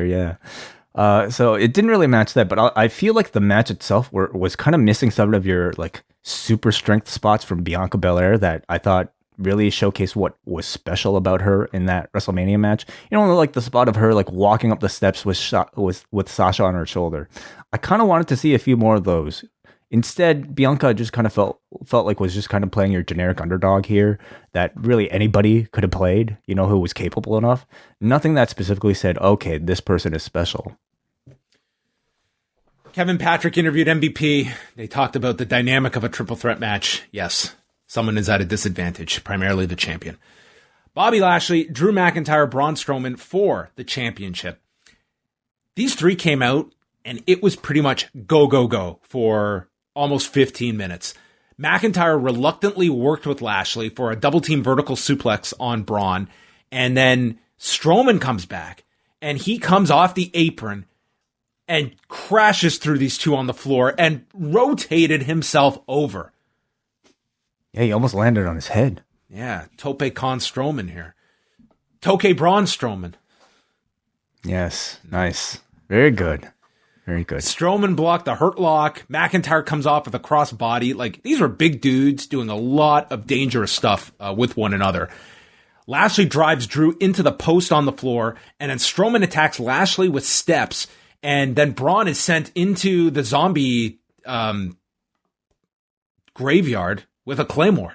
yeah. So it didn't really match that, but I feel like the match itself was kind of missing some of your super strength spots from Bianca Belair that I thought really showcased what was special about her in that WrestleMania match. Like the spot of her walking up the steps with Sasha on her shoulder. I kind of wanted to see a few more of those. Instead, Bianca just kind of felt like was just kind of playing your generic underdog here that really anybody could have played, who was capable enough. Nothing that specifically said, okay, this person is special. Kevin Patrick interviewed MVP. They talked about the dynamic of a triple threat match. Yes, someone is at a disadvantage, primarily the champion. Bobby Lashley, Drew McIntyre, Braun Strowman for the championship. These three came out, and it was pretty much go, go, go for almost 15 minutes. McIntyre reluctantly worked with Lashley for a double team vertical suplex on Braun, and then Strowman comes back, and he comes off the apron and crashes through these two on the floor and rotated himself over. Yeah, he almost landed on his head. Yeah, Tope Con Strowman here. Toke Braun Strowman. Yes, nice. Very good. Very good. Strowman blocked the Hurt Lock. McIntyre comes off with a cross body. Like, these were big dudes doing a lot of dangerous stuff with one another. Lashley drives Drew into the post on the floor, and then Strowman attacks Lashley with steps, and then Braun is sent into the zombie graveyard with a claymore.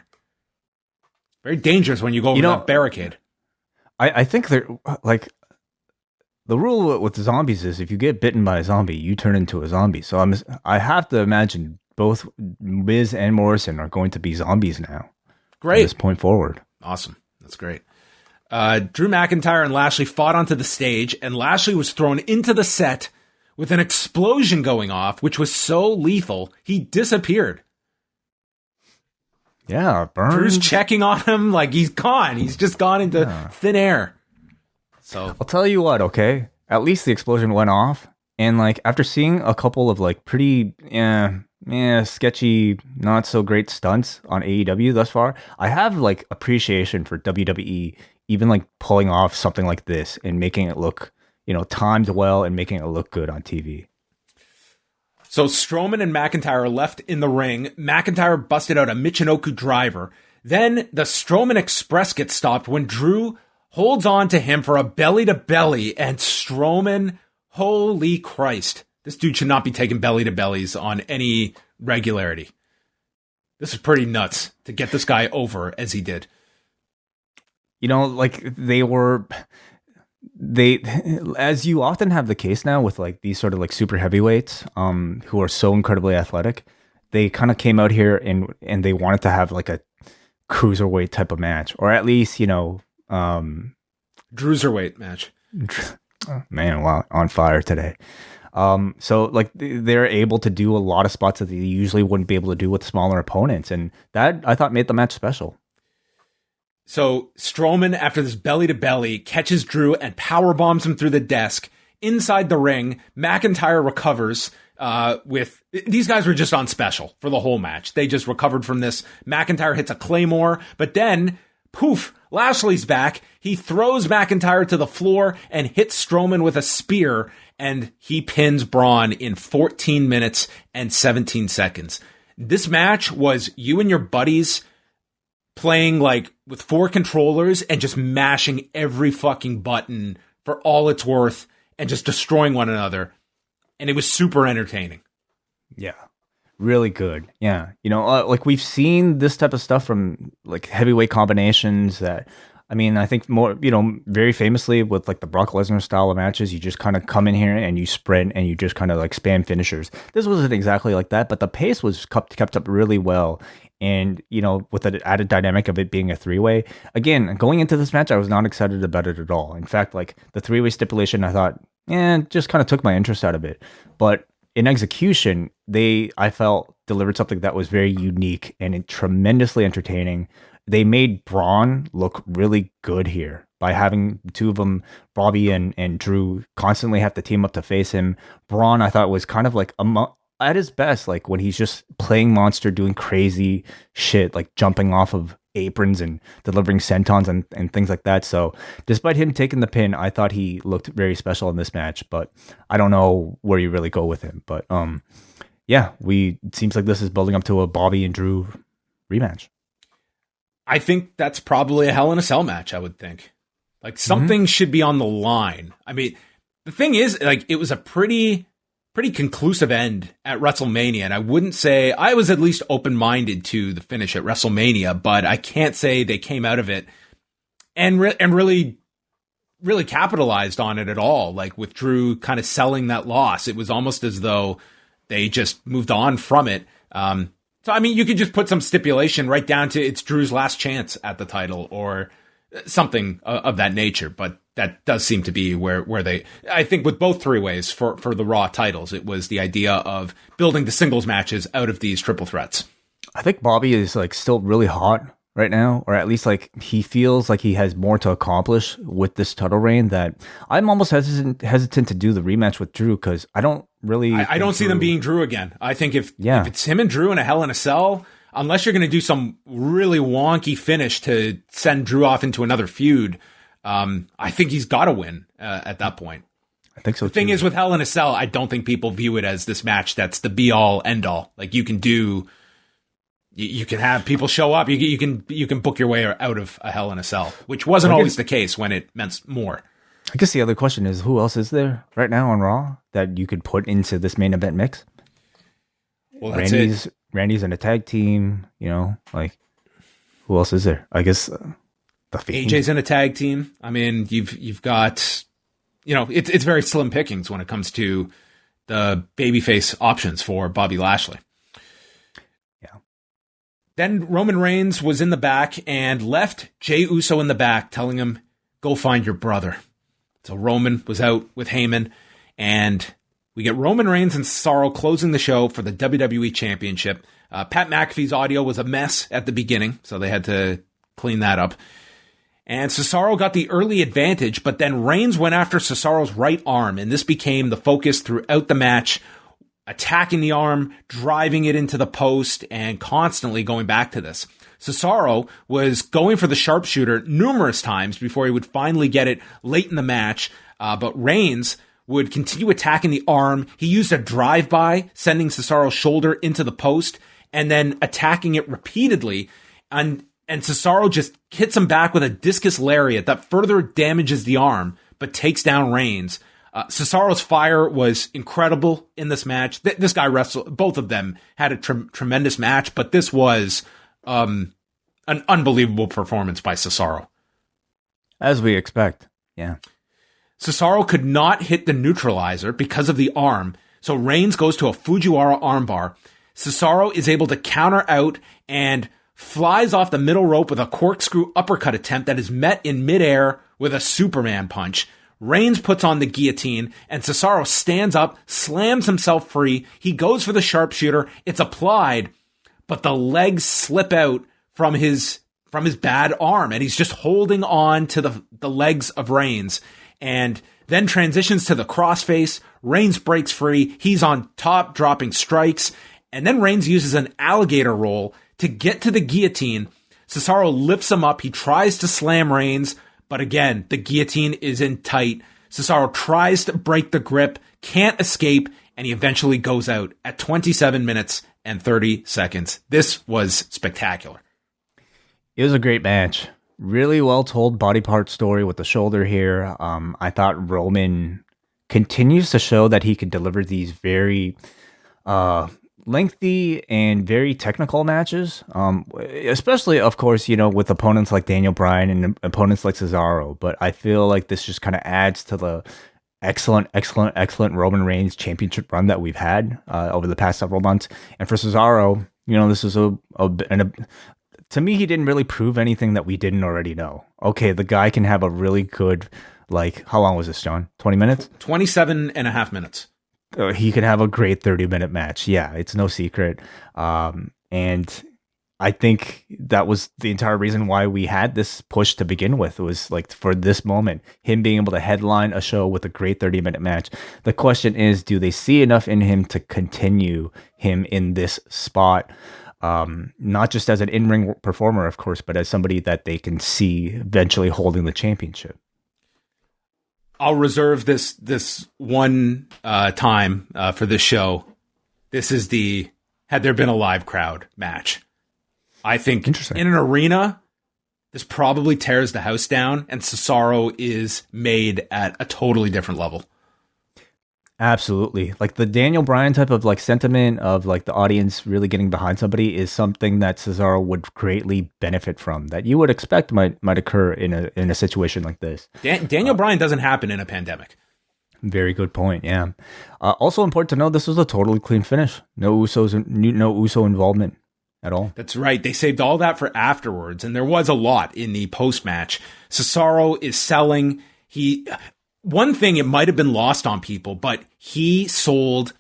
Very dangerous when you go over that barricade. I think they're like, the rule with zombies is if you get bitten by a zombie, you turn into a zombie. So I have to imagine both Miz and Morrison are going to be zombies now. Great. From this point forward. Awesome. That's great. Drew McIntyre and Lashley fought onto the stage, and Lashley was thrown into the set with an explosion going off, which was so lethal, he disappeared. Yeah, burns. Drew's checking on him like he's gone. He's just gone into thin air. So I'll tell you what, okay? At least the explosion went off. And like after seeing a couple of like pretty sketchy, not so great stunts on AEW thus far, I have like appreciation for WWE even like pulling off something like this and making it look, timed well and making it look good on TV. So Strowman and McIntyre are left in the ring. McIntyre busted out a Michinoku driver. Then the Strowman Express gets stopped when Drew holds on to him for a belly-to-belly, and Strowman, holy Christ, this dude should not be taking belly-to-bellies on any regularity. This is pretty nuts to get this guy over as he did. Like as you often have the case now with like these sort of like super heavyweights who are so incredibly athletic, they kind of came out here and they wanted to have like a cruiserweight type of match, or at least Drewserweight match. Man, wow, on fire today. So like they're able to do a lot of spots that they usually wouldn't be able to do with smaller opponents, and that I thought made the match special. So Strowman, after this belly-to-belly, catches Drew and power bombs him through the desk. Inside the ring, McIntyre recovers with... These guys were just on special for the whole match. They just recovered from this. McIntyre hits a claymore, but then, poof, Lashley's back. He throws McIntyre to the floor and hits Strowman with a spear, and he pins Braun in 14 minutes and 17 seconds. This match was you and your buddies playing like with 4 controllers and just mashing every fucking button for all it's worth and just destroying one another. And it was super entertaining. Yeah, really good. Yeah. Like we've seen this type of stuff from like heavyweight combinations that, I think more, very famously with like the Brock Lesnar style of matches, you just kind of come in here and you sprint and you just kind of like spam finishers. This wasn't exactly like that, but the pace was kept up really well. And, with the added dynamic of it being a 3-way, again, going into this match, I was not excited about it at all. In fact, like the 3-way stipulation, I thought, just kind of took my interest out of it. But in execution, I felt delivered something that was very unique and tremendously entertaining. They made Braun look really good here by having the two of them, Bobby and Drew, constantly have to team up to face him. Braun, I thought, was kind of like at his best, like when he's just playing monster, doing crazy shit, like jumping off of aprons and delivering sentons and things like that. So despite him taking the pin, I thought he looked very special in this match, but I don't know where you really go with him. But it seems like this is building up to a Bobby and Drew rematch. I think that's probably a Hell in a Cell match, I would think. Like something should be on the line. The thing is, like, it was a pretty conclusive end at WrestleMania, and I wouldn't say I was at least open-minded to the finish at WrestleMania, but I can't say they came out of it and really capitalized on it at all. Like with Drew kind of selling that loss, it was almost as though they just moved on from it. So, I mean, you could just put some stipulation right down to it's Drew's last chance at the title or something of that nature. But that does seem to be where they, I think with both three-ways for the Raw titles, it was the idea of building the singles matches out of these triple threats. I think Bobby is like still really hot right now, or at least like he feels like he has more to accomplish with this title reign. That I'm almost hesitant to do the rematch with Drew because I don't really. I don't see them being Drew again. I think if it's him and Drew in a Hell in a Cell, unless you're going to do some really wonky finish to send Drew off into another feud, I think he's got to win at that point. I think so. The thing is with Hell in a Cell, I don't think people view it as this match that's the be all end all. Like you can do. You can have people show up. You can book your way out of a Hell in a Cell, which wasn't always the case when it meant more. I guess the other question is, who else is there right now on Raw that you could put into this main event mix? Well, that's Randy's in a tag team. You know, like who else is there? I guess the Fiend. AJ's in a tag team. I mean, you've got, you know, it's very slim pickings when it comes to the babyface options for Bobby Lashley. Then Roman Reigns was in the back and left Jey Uso in the back, telling him, go find your brother. So Roman was out with Heyman, and we get Roman Reigns and Cesaro closing the show for the WWE Championship. Pat McAfee's audio was a mess at the beginning, so they had to clean that up. And Cesaro got the early advantage, but then Reigns went after Cesaro's right arm, and this became the focus throughout the match, attacking the arm, driving it into the post, and constantly going back to this. Cesaro was going for the sharpshooter numerous times before he would finally get it late in the match, but Reigns would continue attacking the arm. He used a drive-by, sending Cesaro's shoulder into the post, and then attacking it repeatedly, and Cesaro just hits him back with a discus lariat that further damages the arm, but takes down Reigns. Cesaro's fire was incredible in this match. This guy wrestled, both of them had a tremendous match, but this was an unbelievable performance by Cesaro. As we expect, yeah. Cesaro could not hit the neutralizer because of the arm, so Reigns goes to a Fujiwara armbar. Cesaro is able to counter out and flies off the middle rope with a corkscrew uppercut attempt that is met in midair with a Superman punch. Reigns puts on the guillotine, and Cesaro stands up, slams himself free. He goes for the sharpshooter. It's applied, but the legs slip out from his bad arm, and he's just holding on to the legs of Reigns, and then transitions to the crossface. Reigns breaks free. He's on top, dropping strikes, and then Reigns uses an alligator roll to get to the guillotine. Cesaro lifts him up. He tries to slam Reigns, but again, the guillotine is in tight. Cesaro tries to break the grip, can't escape, and he eventually goes out at 27 minutes and 30 seconds. This was spectacular. It was a great match. Really well told body part story with the shoulder here. I thought Roman continues to show that he can deliver these very lengthy and very technical matches, especially, of course, you know, with opponents like Daniel Bryan and opponents like Cesaro. But I feel like this just kind of adds to the excellent Roman Reigns championship run that we've had over the past several months. And for Cesaro, you know, this is to me, he didn't really prove anything that we didn't already know. Okay, the guy can have a really good, like, how long was this, John? 20 minutes? 27 and a half minutes. He could have a great 30-minute match. Yeah, it's no secret. And I think that was the entire reason why we had this push to begin with, was like for this moment, him being able to headline a show with a great 30-minute match. The question is, do they see enough in him to continue him in this spot? Not just as an in-ring performer, of course, but as somebody that they can see eventually holding the championship. I'll reserve this one time for this show. This is the had there been a live crowd match. I think in an arena, this probably tears the house down, and Cesaro is made at a totally different level. Absolutely. Like the Daniel Bryan type of like sentiment of like the audience really getting behind somebody is something that Cesaro would greatly benefit from, that you would expect might occur in a situation like this. Daniel Bryan doesn't happen in a pandemic. Very good point. Yeah. Also important to know, this was a totally clean finish. No Uso involvement at all. That's right. They saved all that for afterwards, and there was a lot in the post-match. Cesaro is selling. One thing, it might have been lost on people, but he sold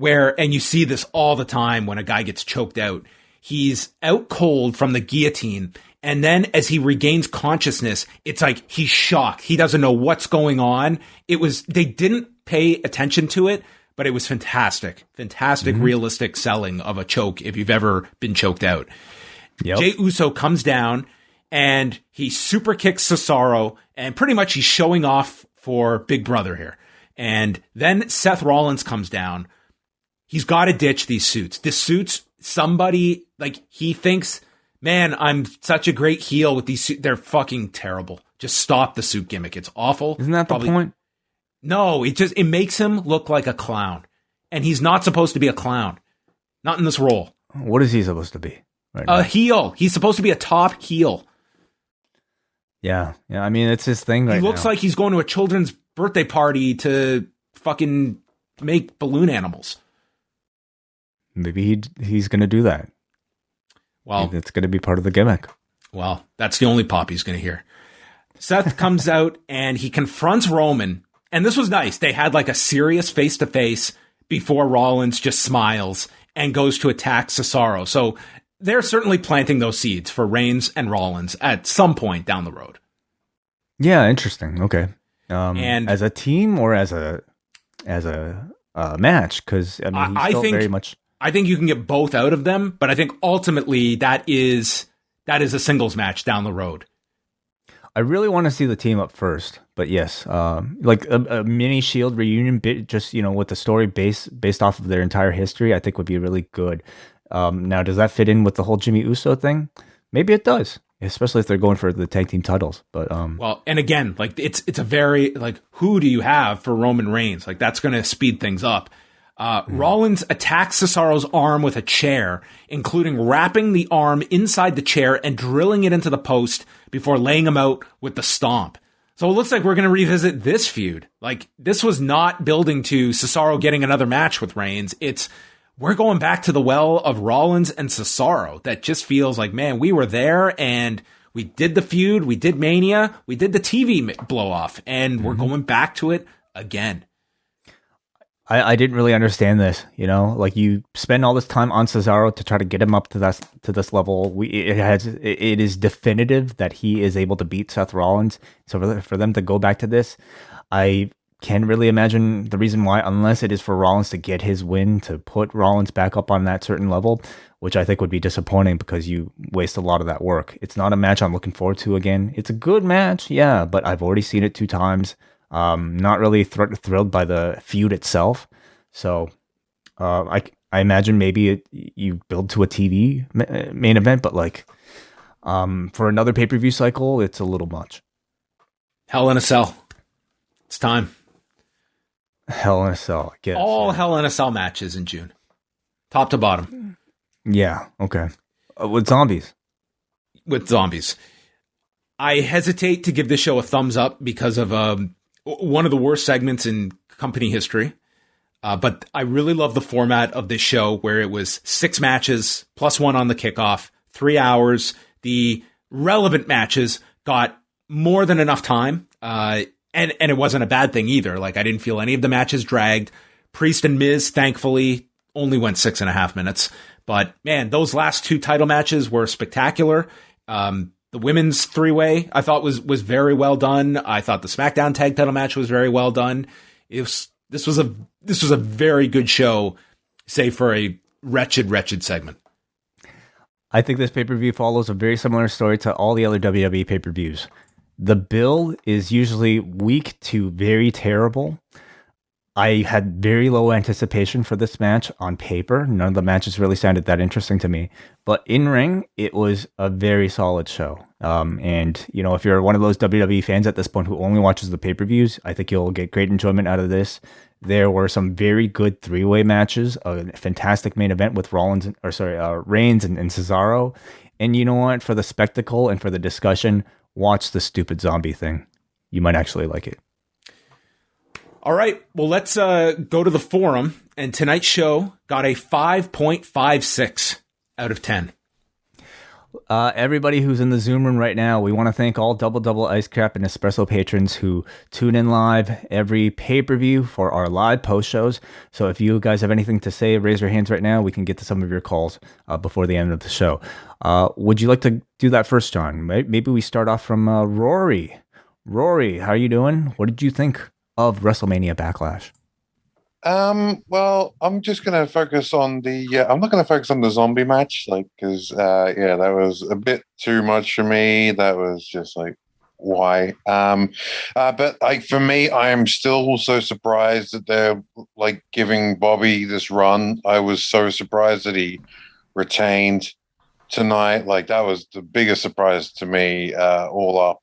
and you see this all the time when a guy gets choked out. He's out cold from the guillotine, and then as he regains consciousness, it's like he's shocked. He doesn't know what's going on. They didn't pay attention to it, but it was fantastic. Fantastic, realistic selling of a choke if you've ever been choked out. Yep. Jey Uso comes down, and he super kicks Cesaro, and pretty much he's showing off for Big Brother here. And then Seth Rollins comes down. He's got to ditch these suits. This suits, somebody, like, he thinks, man, I'm such a great heel with these suits. They're fucking terrible. Just stop the suit gimmick. It's awful. Isn't that the point? No, it makes him look like a clown. And he's not supposed to be a clown. Not in this role. What is he supposed to be? A heel. He's supposed to be a top heel. Yeah. I mean, it's his thing right now. He looks like he's going to a children's birthday party to fucking make balloon animals. Maybe he's going to do that. Well, it's going to be part of the gimmick. Well, that's the only pop he's going to hear. Seth comes out and he confronts Roman. And this was nice. They had like a serious face-to-face before Rollins just smiles and goes to attack Cesaro. So they're certainly planting those seeds for Reigns and Rollins at some point down the road. Yeah, interesting. Okay. And as a team or as a match? Because I mean, he's still very much. I think you can get both out of them, but I think ultimately that is a singles match down the road. I really want to see the team up first, but yes, like a mini Shield reunion bit, just with the story based off of their entire history, I think would be really good. Now, does that fit in with the whole Jimmy Uso thing? Maybe it does, especially if they're going for the tag team titles. But well, and again, like it's a very like, who do you have for Roman Reigns? Like that's going to speed things up. Rollins attacks Cesaro's arm with a chair, including wrapping the arm inside the chair and drilling it into the post before laying him out with the stomp. So it looks like we're going to revisit this feud. Like, this was not building to Cesaro getting another match with Reigns. We're going back to the well of Rollins and Cesaro. That just feels like, man, we were there and we did the feud, we did Mania, we did the TV blow off, and we're going back to it again. I didn't really understand this, like you spend all this time on Cesaro to try to get him up to this level. It is definitive that he is able to beat Seth Rollins. So for them to go back to this, I can't really imagine the reason why, unless it is for Rollins to get his win, to put Rollins back up on that certain level, which I think would be disappointing because you waste a lot of that work. It's not a match I'm looking forward to again. It's a good match, yeah, but I've already seen it 2 times. Not really thrilled by the feud itself. So I imagine maybe you build to a TV main event, but like for another pay-per-view cycle, it's a little much. Hell in a Cell. It's time. Hell in a Cell. I guess. All Hell in a Cell matches in June. Top to bottom. Yeah, okay. With zombies. I hesitate to give this show a thumbs up because of one of the worst segments in company history. But I really love the format of this show where it was 6 matches plus 1 on the kickoff, 3 hours. The relevant matches got more than enough time. And it wasn't a bad thing either. Like, I didn't feel any of the matches dragged. Priest and Miz, thankfully, only went 6.5 minutes. But man, those last 2 title matches were spectacular. The women's 3-way I thought was very well done. I thought the SmackDown tag title match was very well done. This was a very good show, save for a wretched segment. I think this pay-per-view follows a very similar story to all the other WWE pay-per-views. The bill is usually weak to very terrible. I had very low anticipation for this match on paper. None of the matches really sounded that interesting to me. But in ring, it was a very solid show. And, if you're one of those WWE fans at this point who only watches the pay-per-views, I think you'll get great enjoyment out of this. There were some very good 3-way matches, a fantastic main event with Reigns and Cesaro. And you know what? For the spectacle and for the discussion, watch the stupid zombie thing. You might actually like it. All right, well, let's go to the forum. And tonight's show got a 5.56 out of 10. Everybody who's in the Zoom room right now, we want to thank all Double Ice Cap and Espresso patrons who tune in live every pay-per-view for our live post shows. So if you guys have anything to say, raise your hands right now. We can get to some of your calls before the end of the show. Would you like to do that first, John? Maybe we start off from Rory. Rory, how are you doing? What did you think of WrestleMania Backlash? Well, I'm just gonna focus on I'm not gonna focus on the zombie match, because that was a bit too much for me. That was just like, why? But for me, I am still so surprised that they're giving Bobby this run. I was so surprised that he retained tonight. That was the biggest surprise to me, all up.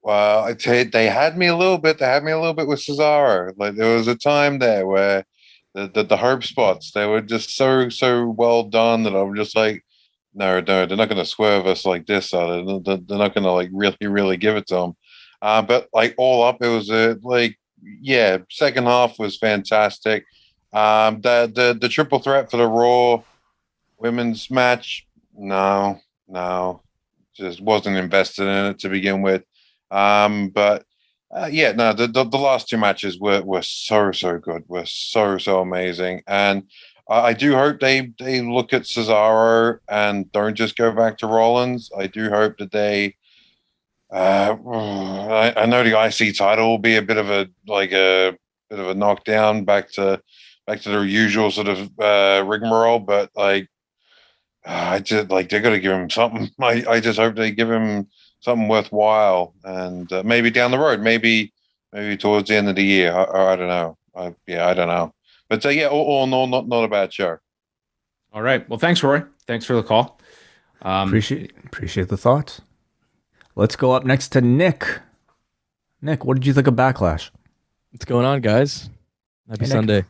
Well, they had me a little bit. They had me a little bit with Cesaro. There was a time there where the hope spots, they were just so well done that I'm just like, no, they're not going to swerve us like this. They're not going to really give it to them. But all up, it was second half was fantastic. The triple threat for the Raw women's match, no, just wasn't invested in it to begin with. The last two matches were so good, were so amazing, and I do hope they look at Cesaro and don't just go back to Rollins. I do hope that they. I know the IC title will be a bit of a knockdown back to their usual sort of rigmarole, but I just they're gonna give him something. I just hope they give him something worthwhile, and maybe down the road, maybe towards the end of the year. I don't know. I don't know. But all in all, not a bad show. All right. Well, thanks, Roy. Thanks for the call. Appreciate the thoughts. Let's go up next to Nick. Nick, what did you think of Backlash? What's going on, guys? Happy Sunday.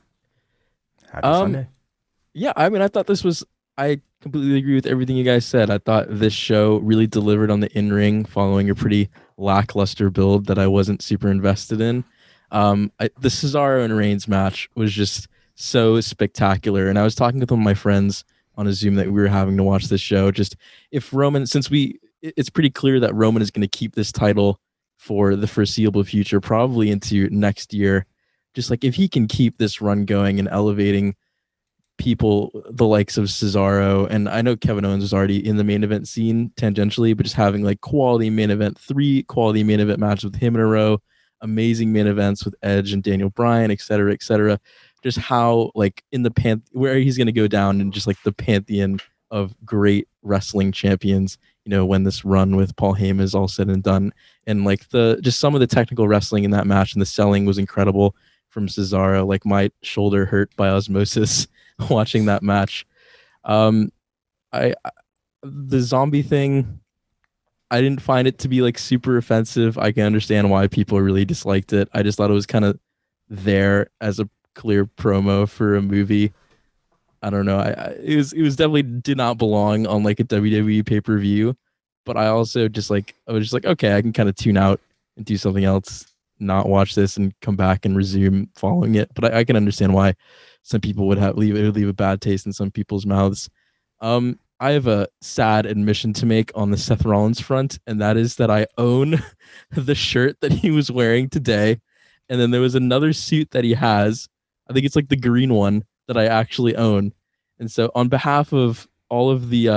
Happy Sunday. Yeah, I mean, I thought this was... I completely agree with everything you guys said. I thought this show really delivered on the in-ring following a pretty lackluster build that I wasn't super invested in. The Cesaro and Reigns match was just so spectacular. And I was talking with one of my friends on a Zoom that we were having to watch this show. Just if Roman, it's pretty clear that Roman is going to keep this title for the foreseeable future, probably into next year. Just if he can keep this run going and elevating people the likes of Cesaro, and I know Kevin Owens was already in the main event scene tangentially, but just having quality main event, 3 quality main event matches with him in a row, amazing main events with Edge and Daniel Bryan, etc. Just how in the where he's going to go down in just the pantheon of great wrestling champions, when this run with Paul Heyman is all said and done. And just some of the technical wrestling in that match and the selling was incredible from Cesaro. My shoulder hurt by osmosis watching that match. The zombie thing, I didn't find it to be like super offensive. I can understand why people really disliked it. I just thought it was kind of there as a clear promo for a movie. I don't know. It was definitely did not belong on like a WWE pay-per-view, but I also just like, I was just like, okay, I can kind of tune out and do something else, not watch this and come back and resume following it. But I can understand why some people would leave a bad taste in some people's mouths. I have a sad admission to make on the Seth Rollins front, and that is that I own the shirt that he was wearing today. And then there was another suit that he has. I think it's like the green one that I actually own. And so on behalf of all of the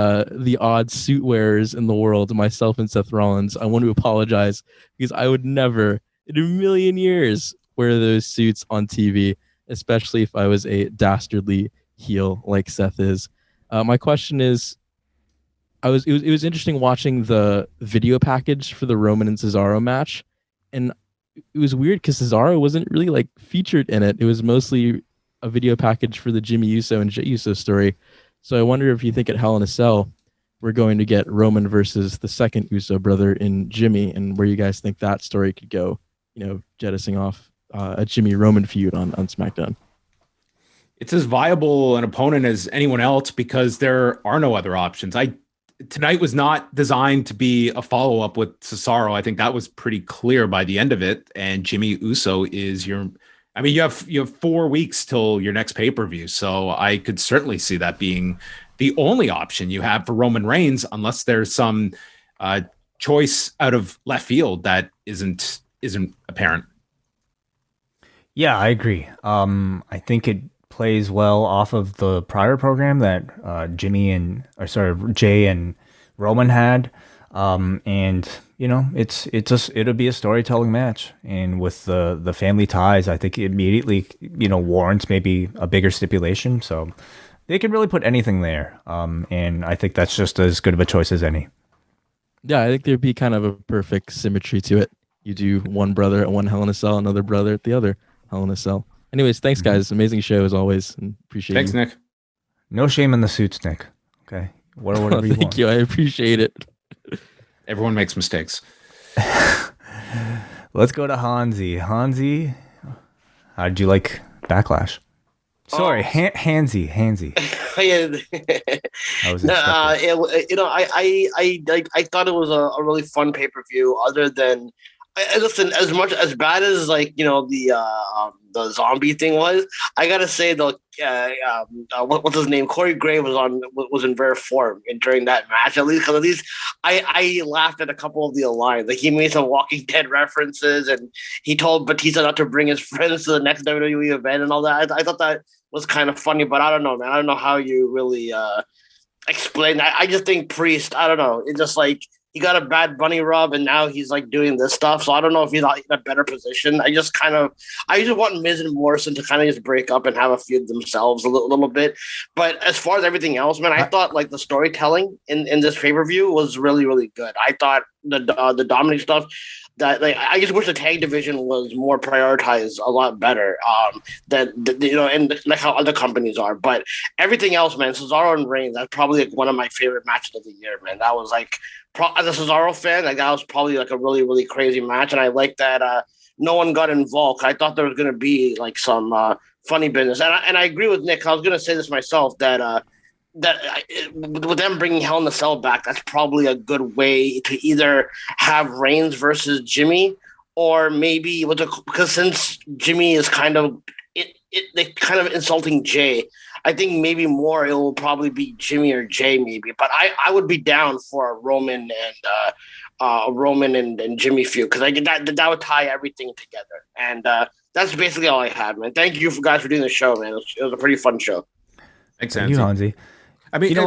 odd suit wearers in the world, myself and Seth Rollins, I want to apologize because I would never in a million years wear those suits on TV, especially if I was a dastardly heel like Seth is. My question is, it was interesting watching the video package for the Roman and Cesaro match, and it was weird because Cesaro wasn't really like featured in it. It was mostly a video package for the Jimmy Uso and Jey Uso story. So I wonder if you think at Hell in a Cell we're going to get Roman versus the second Uso brother in Jimmy, and where you guys think that story could go, jettisoning off a Jimmy Roman feud on SmackDown. It's as viable an opponent as anyone else because there are no other options. tonight was not designed to be a follow-up with Cesaro. I think that was pretty clear by the end of it. And Jimmy Uso is you have 4 weeks till your next pay-per-view. So I could certainly see that being the only option you have for Roman Reigns, unless there's some choice out of left field that isn't apparent. Yeah, I agree. I think it plays well off of the prior program that Jay and Roman had. And it'll be a storytelling match, and with the family ties, I think it immediately warrants maybe a bigger stipulation. So they can really put anything there, and I think that's just as good of a choice as any. Yeah, I think there'd be kind of a perfect symmetry to it. You do one brother at one Hell in a Cell, another brother at the other Hell in a Cell. Anyways, thanks guys. Amazing show as always, and appreciate Thanks, you. Nick. No shame in the suits, Nick. Okay, whatever you want. Thank you. I appreciate it. Everyone makes mistakes. Let's go to Hansi. Hansi, how did you like Backlash? Sorry, Hansi. I was I thought it was a really fun pay-per-view. Other than, listen, as much as bad as the zombie thing was, I gotta say what's his name? Corey Gray was in rare form during that match. At least I laughed at a couple of the lines. Like, he made some Walking Dead references, and he told Batista not to bring his friends to the next WWE event and all that. I thought that was kind of funny, but I don't know, man. I don't know how you really explain that. I just think Priest, I don't know. It's just like, he got a bad bunny rub, and now he's like doing this stuff. So I don't know if he's not in a better position. I just want Miz and Morrison to kind of just break up and have a feud themselves a little bit. But as far as everything else, man, I thought like the storytelling in this pay-per-view was really, really good. I thought the Dominic stuff, that I just wish the tag division was more prioritized a lot better and like how other companies are. But everything else, man, Cesaro and Reigns, that's probably like one of my favorite matches of the year, man. That was like, as a Cesaro fan, like, that was probably like a really, really crazy match. And I like that no one got involved. I thought there was going to be like some funny business. And I agree with Nick. I was going to say this myself, that with them bringing Hell in a Cell back, that's probably a good way to either have Reigns versus Jimmy, or maybe because since Jimmy is kind of insulting Jay, I think maybe more it will probably be Jimmy or Jay maybe. But I would be down for a Roman and Jimmy feud, because I think that would tie everything together. And that's basically all I had, man. Thank you guys for doing the show, man. It was a pretty fun show. Thanks, Thank you, Hansi. I mean,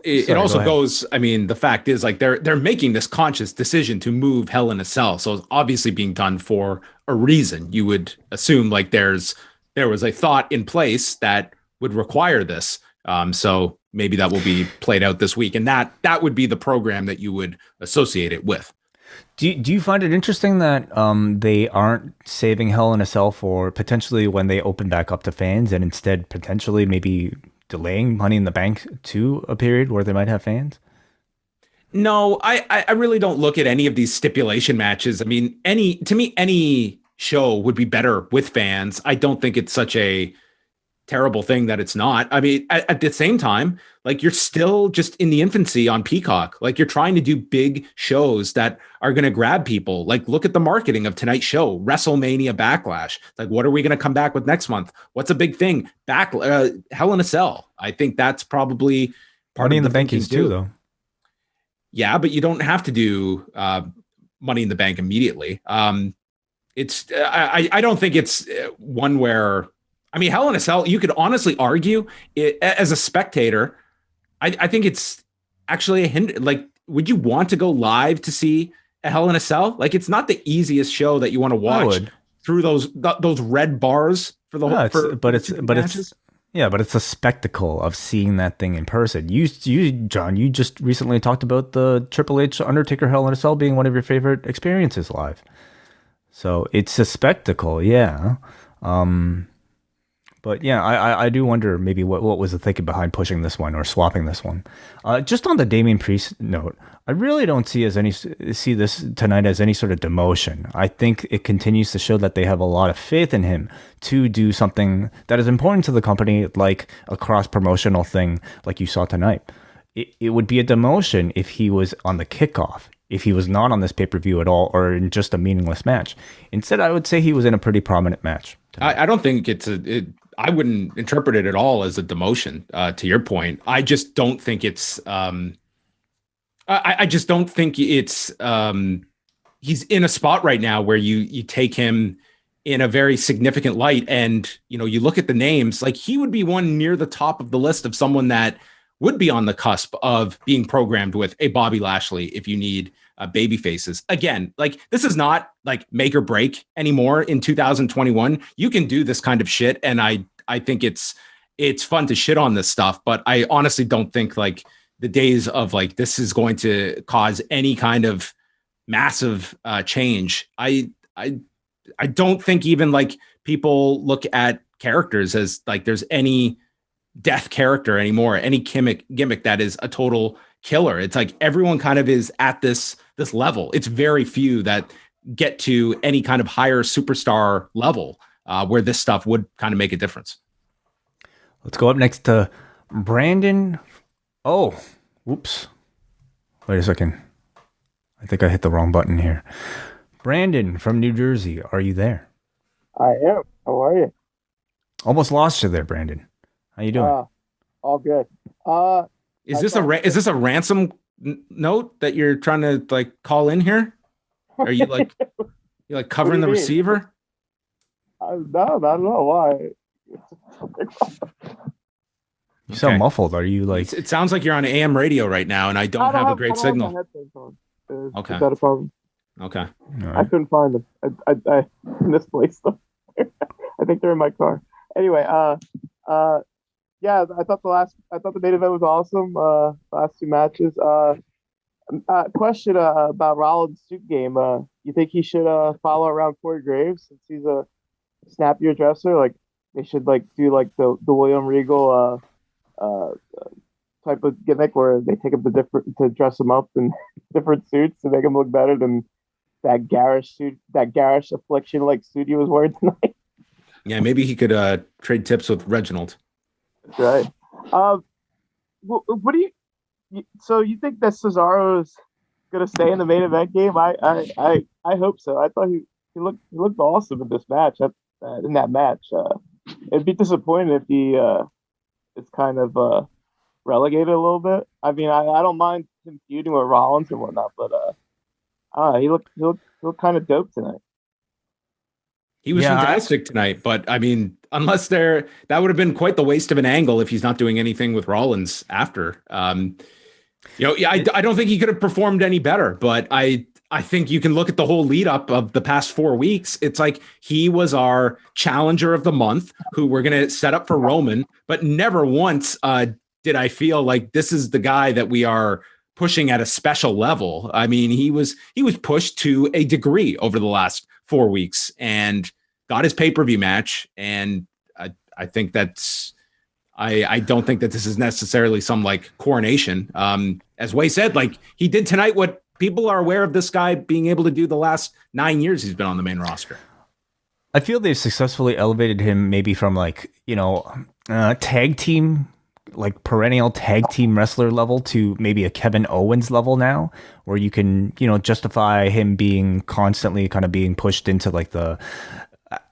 it also goes, I mean, the fact is, like, they're making this conscious decision to move Hell in a Cell. So it's obviously being done for a reason. You would assume like there was a thought in place that would require this. So maybe that will be played out this week, and that would be the program that you would associate it with. Do you find it interesting that they aren't saving Hell in a Cell for potentially when they open back up to fans, and instead potentially maybe delaying Money in the Bank to a period where they might have fans? No, I really don't look at any of these stipulation matches. I mean, any show would be better with fans. I don't think it's such a terrible thing that it's not. I mean, at the same time, like, you're still just in the infancy on Peacock. Like, you're trying to do big shows that are going to grab people. Like, look at the marketing of tonight's show, WrestleMania Backlash. Like, what are we going to come back with next month? What's a big thing? Hell in a Cell. I think that's probably part Money of in the Bank is too, though. Yeah, but you don't have to do Money in the Bank immediately. I don't think it's one where, I mean, Hell in a Cell, you could honestly argue it, as a spectator, I think it's actually a hinder. Like, would you want to go live to see a Hell in a Cell? Like, it's not the easiest show that you want to watch through those red bars for the whole. But it's a spectacle of seeing that thing in person. You, John, you just recently talked about the Triple H Undertaker Hell in a Cell being one of your favorite experiences live. So it's a spectacle, yeah. But yeah, I do wonder maybe what was the thinking behind pushing this one or swapping this one. Just on the Damian Priest note, I really don't see this tonight as any sort of demotion. I think it continues to show that they have a lot of faith in him to do something that is important to the company, like a cross-promotional thing like you saw tonight. it would be a demotion if he was on the kickoff, if he was not on this pay-per-view at all, or in just a meaningless match. Instead, I would say he was in a pretty prominent match. I don't think I wouldn't interpret it at all as a demotion, to your point. I just don't think it's, I just don't think it's, he's in a spot right now where you take him in a very significant light. And, you look at the names, like he would be one near the top of the list of someone that would be on the cusp of being programmed with a Bobby Lashley if you need baby faces. Again, like this is not like make or break anymore in 2021. You can do this kind of shit. And I think it's fun to shit on this stuff, but I honestly don't think like the days of like, this is going to cause any kind of massive change. I don't think even like people look at characters as like there's any death character anymore, any gimmick that is a total killer. It's like everyone kind of is at this level. It's very few that get to any kind of higher superstar level where this stuff would kind of make a difference. Let's go up next to Brandon. Oh, whoops. Wait a second. I think I hit the wrong button here. Brandon from New Jersey, are you there? I am. How are you? Almost lost you there, Brandon. How you doing? All good. Is this a ransom note that you're trying to like call in here? Are you like covering the receiver? No, not at all. Why? You sound muffled. Are you like? It sounds like you're on AM radio right now, and I don't have a great signal. Okay. Is that a problem? Okay. Right. I couldn't find them. I misplaced them. I think they're in my car. Anyway, yeah, I thought the main event was awesome. Last two matches. Question about Rollins' suit game. You think he should follow around Corey Graves since he's a snappier dresser? Like they should like do like the William Regal type of gimmick where they take him to dress him up in different suits to make him look better than that garish suit, that garish affliction like suit he was wearing tonight. Yeah, maybe he could trade tips with Reginald. That's right. What do you? So you think that Cesaro's gonna stay in the main event game? I hope so. I thought he looked awesome in this match. In that match, it'd be disappointing if he is kind of relegated a little bit. I mean, I don't mind him feuding with Rollins and whatnot, but he looked kind of dope tonight. He was fantastic tonight, but I mean, unless that would have been quite the waste of an angle if he's not doing anything with Rollins after. I don't think he could have performed any better, but I think you can look at the whole lead up of the past 4 weeks. It's like he was our challenger of the month who we're going to set up for Roman, but never once did I feel like this is the guy that we are pushing at a special level. I mean, he was pushed to a degree over the last 4 weeks and got his pay-per-view match. And I think I don't think that this is necessarily some like coronation. As Wai said, like he did tonight, what people are aware of this guy being able to do the last 9 years he's been on the main roster. I feel they've successfully elevated him maybe from like, tag team, like perennial tag team wrestler level to maybe a Kevin Owens level now, where you can, justify him being constantly kind of being pushed into like the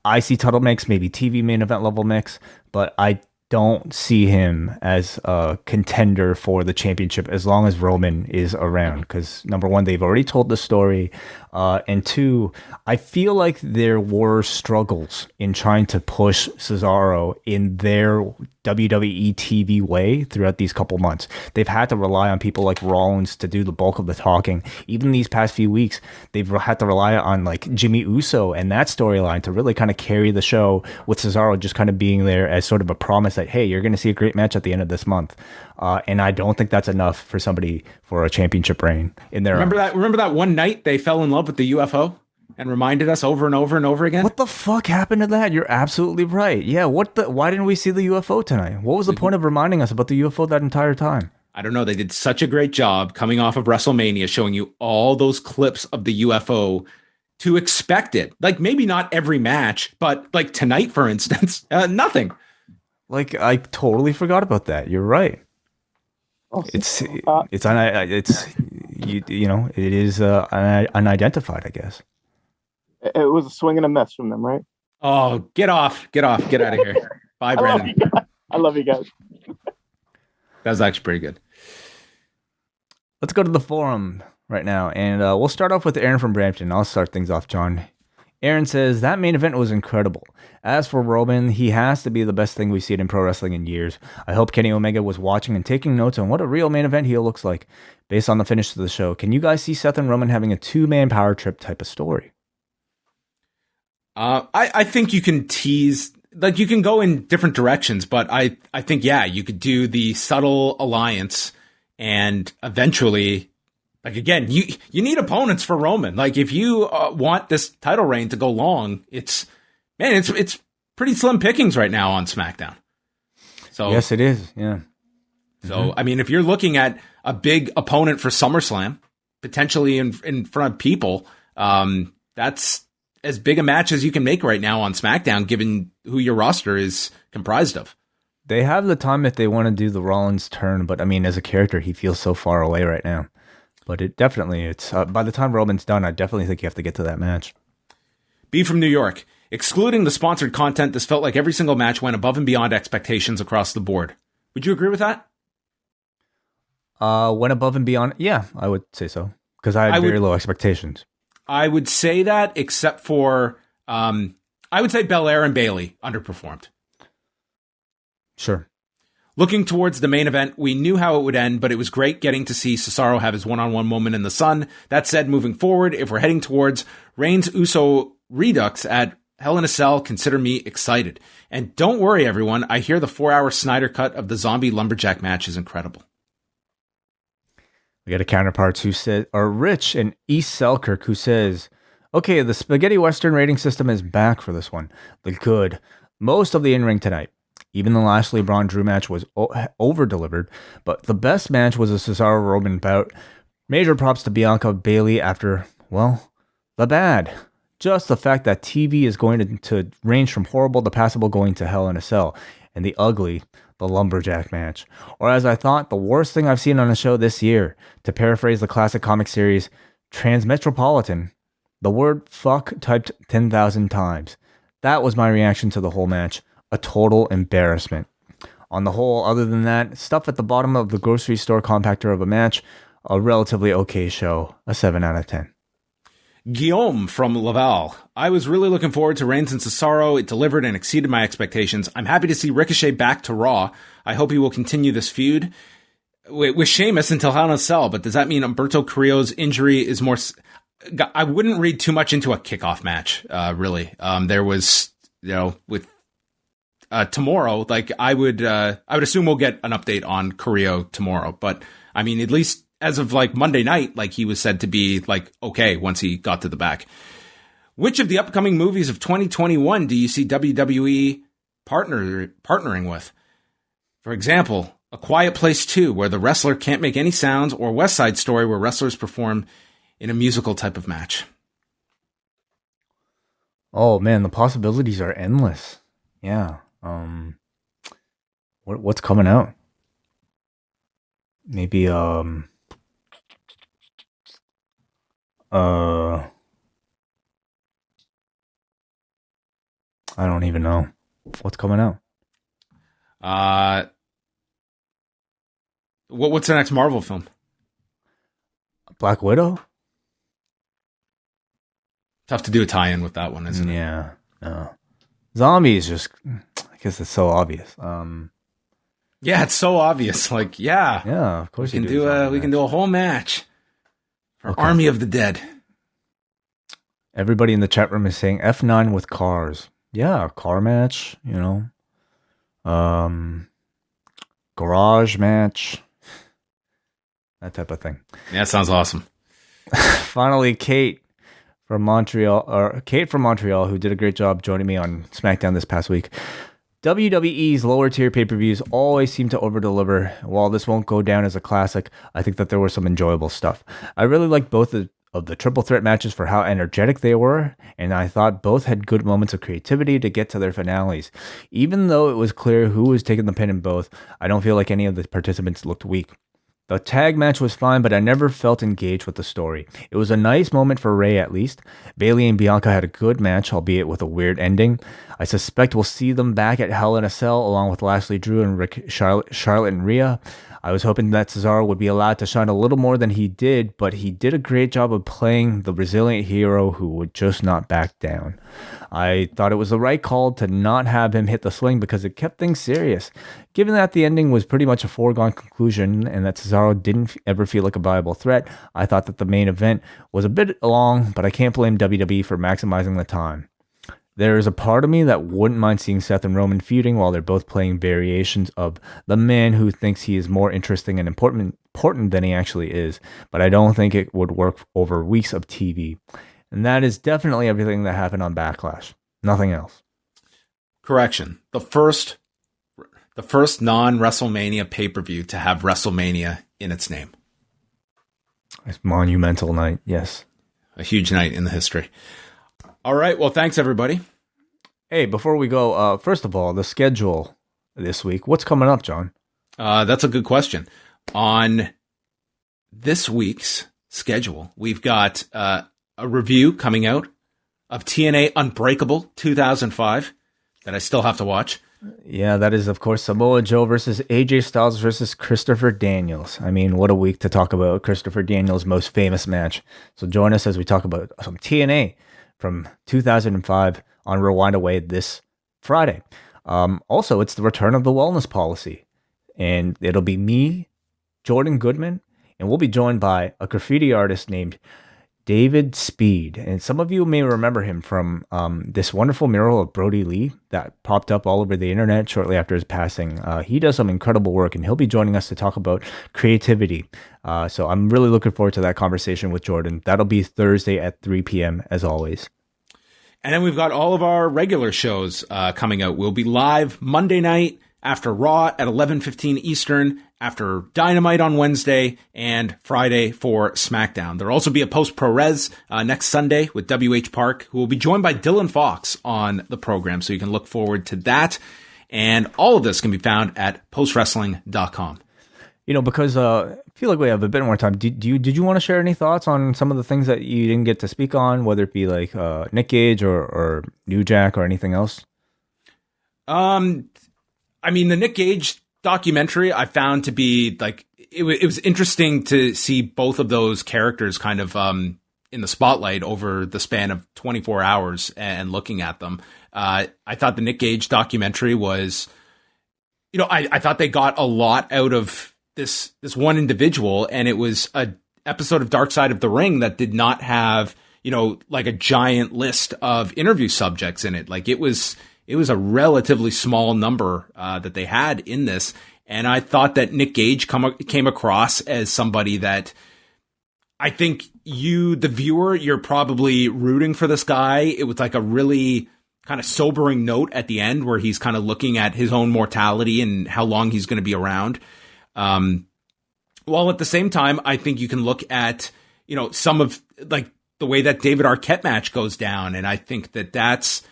IC title mix, maybe TV main event level mix. But I don't see him as a contender for the championship as long as Roman is around. Because number one, they've already told the story. And two, I feel like there were struggles in trying to push Cesaro in their WWE TV way throughout these couple months. They've had to rely on people like Rollins to do the bulk of the talking. Even these past few weeks, they've had to rely on like Jimmy Uso and that storyline to really kind of carry the show, with Cesaro just kind of being there as sort of a promise that, hey, you're going to see a great match at the end of this month. And I don't think that's enough for somebody for a championship reign in their Remember that one night they fell in love with the UFO and reminded us over and over and over again? What the fuck happened to that? You're absolutely right. Yeah, why didn't we see the UFO tonight? What was the point of reminding us about the UFO that entire time? I don't know. They did such a great job coming off of WrestleMania, showing you all those clips of the UFO to expect it. Like maybe not every match, but like tonight, for instance, nothing. Like I totally forgot about that. You're right. Awesome. It's it is unidentified, I guess. It was a swing and a miss from them, right? Oh, get out of here. Bye, Brandon. I love you guys. That was actually pretty good. Let's go to the forum right now, and we'll start off with Aaron from Brampton. I'll start things off, John. Aaron says, that main event was incredible. As for Roman, he has to be the best thing we've seen in pro wrestling in years. I hope Kenny Omega was watching and taking notes on what a real main event heel looks like. Based on the finish of the show, can you guys see Seth and Roman having a two-man power trip type of story? I think you can tease, like, you can go in different directions, but I think, yeah, you could do the subtle alliance and eventually, like, again, you need opponents for Roman. Like, if you want this title reign to go long, it's pretty slim pickings right now on SmackDown. So yes, it is. Yeah. So, I mean, if you're looking at a big opponent for SummerSlam, potentially in front of people, that's as big a match as you can make right now on SmackDown, given who your roster is comprised of. They have the time if they want to do the Rollins turn, but I mean, as a character, he feels so far away right now. But it's by the time Roman's done, I definitely think you have to get to that match. B from New York. Excluding the sponsored content, this felt like every single match went above and beyond expectations across the board. Would you agree with that? Went above and beyond? Yeah, I would say so. Because I had very low expectations. I would say that, except for, I would say Belair and Bayley underperformed. Sure. Looking towards the main event, we knew how it would end, but it was great getting to see Cesaro have his one-on-one moment in the sun. That said, moving forward, if we're heading towards Reigns-Uso Redux at Hell in a Cell, consider me excited. And don't worry, everyone, I hear the 4-hour Snyder cut of the Zombie Lumberjack match is incredible. We got a counterpart who said, or Rich in East Selkirk, who says, okay, the Spaghetti Western rating system is back for this one. The good. Most of the in-ring tonight. Even the Lashley Braun Drew match was over-delivered, but the best match was a Cesaro Roman bout. Major props to Bianca Bayley after, well, the bad. Just the fact that TV is going to range from horrible to passable, going to Hell in a Cell, and the ugly, the Lumberjack match. Or as I thought, the worst thing I've seen on a show this year, to paraphrase the classic comic series, Transmetropolitan, the word fuck typed 10,000 times. That was my reaction to the whole match. A total embarrassment. On the whole, other than that, stuff at the bottom of the grocery store compactor of a match, a relatively okay show, a 7 out of 10. Guillaume from Laval. I was really looking forward to Reigns and Cesaro. It delivered and exceeded my expectations. I'm happy to see Ricochet back to Raw. I hope he will continue this feud with Sheamus until Hell in a Cell, but does that mean Humberto Carrillo's injury is more... I wouldn't read too much into a kickoff match, really. There was, with... tomorrow, like I would assume we'll get an update on Carrillo tomorrow, but I mean, at least as of like Monday night, like he was said to be like okay once he got to the back. Which of the upcoming movies of 2021 do you see WWE partnering with? For example, A Quiet Place 2, where the wrestler can't make any sounds, or West Side Story, where wrestlers perform in a musical type of match. Oh man, the possibilities are endless. Yeah. What's coming out? Maybe I don't even know what's coming out. What's the next Marvel film? Black Widow? Tough to do a tie-in with that one, isn't it? Yeah. No. Zombies just, I guess it's so obvious. Yeah, it's so obvious. Like, yeah, of course we can do a whole match for Army of the Dead. Everybody in the chat room is saying F9 with cars. Yeah, car match. Garage match, that type of thing. Yeah, that sounds awesome. Finally, Kate from Montreal, who did a great job joining me on SmackDown this past week. WWE's lower tier pay-per-views always seem to over-deliver. While this won't go down as a classic, I think that there was some enjoyable stuff. I really liked both of the triple threat matches for how energetic they were, and I thought both had good moments of creativity to get to their finales. Even though it was clear who was taking the pin in both, I don't feel like any of the participants looked weak. The tag match was fine, but I never felt engaged with the story. It was a nice moment for Ray, at least. Bayley and Bianca had a good match, albeit with a weird ending. I suspect we'll see them back at Hell in a Cell, along with Lashley, Drew, and Charlotte and Rhea. I was hoping that Cesaro would be allowed to shine a little more than he did, but he did a great job of playing the resilient hero who would just not back down. I thought it was the right call to not have him hit the swing because it kept things serious. Given that the ending was pretty much a foregone conclusion and that Cesaro didn't ever feel like a viable threat, I thought that the main event was a bit long, but I can't blame WWE for maximizing the time. There is a part of me that wouldn't mind seeing Seth and Roman feuding while they're both playing variations of the man who thinks he is more interesting and important than he actually is, but I don't think it would work over weeks of TV. And that is definitely everything that happened on Backlash. Nothing else. Correction. The first non-WrestleMania pay-per-view to have WrestleMania in its name. It's a monumental night, yes. A huge night in the history. All right. Well, thanks, everybody. Hey, before we go, first of all, the schedule this week. What's coming up, John? That's a good question. On this week's schedule, we've got a review coming out of TNA Unbreakable 2005 that I still have to watch. Yeah, that is, of course, Samoa Joe versus AJ Styles versus Christopher Daniels. I mean, what a week to talk about Christopher Daniels' most famous match. So join us as we talk about some TNA from 2005 on Rewind Away this Friday. Also, it's the return of the wellness policy. And it'll be me, Jordan Goodman, and we'll be joined by a graffiti artist named David Speed. And some of you may remember him from this wonderful mural of Brody Lee that popped up all over the internet shortly after his passing. He does some incredible work, and he'll be joining us to talk about creativity. So I'm really looking forward to that conversation with Jordan. That'll be Thursday at 3 p.m. as always. And then we've got all of our regular shows coming out. We'll be live Monday night after Raw at 11:15 Eastern, after Dynamite on Wednesday, and Friday for SmackDown. There'll also be a post-pro-res next Sunday with W.H. Park, who will be joined by Dylan Fox on the program, so you can look forward to that. And all of this can be found at postwrestling.com. You know, because I feel like we have a bit more time. Did you want to share any thoughts on some of the things that you didn't get to speak on, whether it be like Nick Gage or New Jack or anything else? I mean, the Nick Gage documentary I found to be like, it was interesting to see both of those characters kind of in the spotlight over the span of 24 hours and looking at them. I thought the Nick Gage documentary was, you know, I thought they got a lot out of this one individual, and it was a episode of Dark Side of the Ring that did not have, you know, like a giant list of interview subjects in it. Like it was a relatively small number that they had in this. And I thought that Nick Gage came across as somebody that I think you, the viewer, you're probably rooting for this guy. It was like a really kind of sobering note at the end where he's kind of looking at his own mortality and how long he's going to be around. While at the same time, I think you can look at, you know, some of like the way that David Arquette match goes down. And I think that that's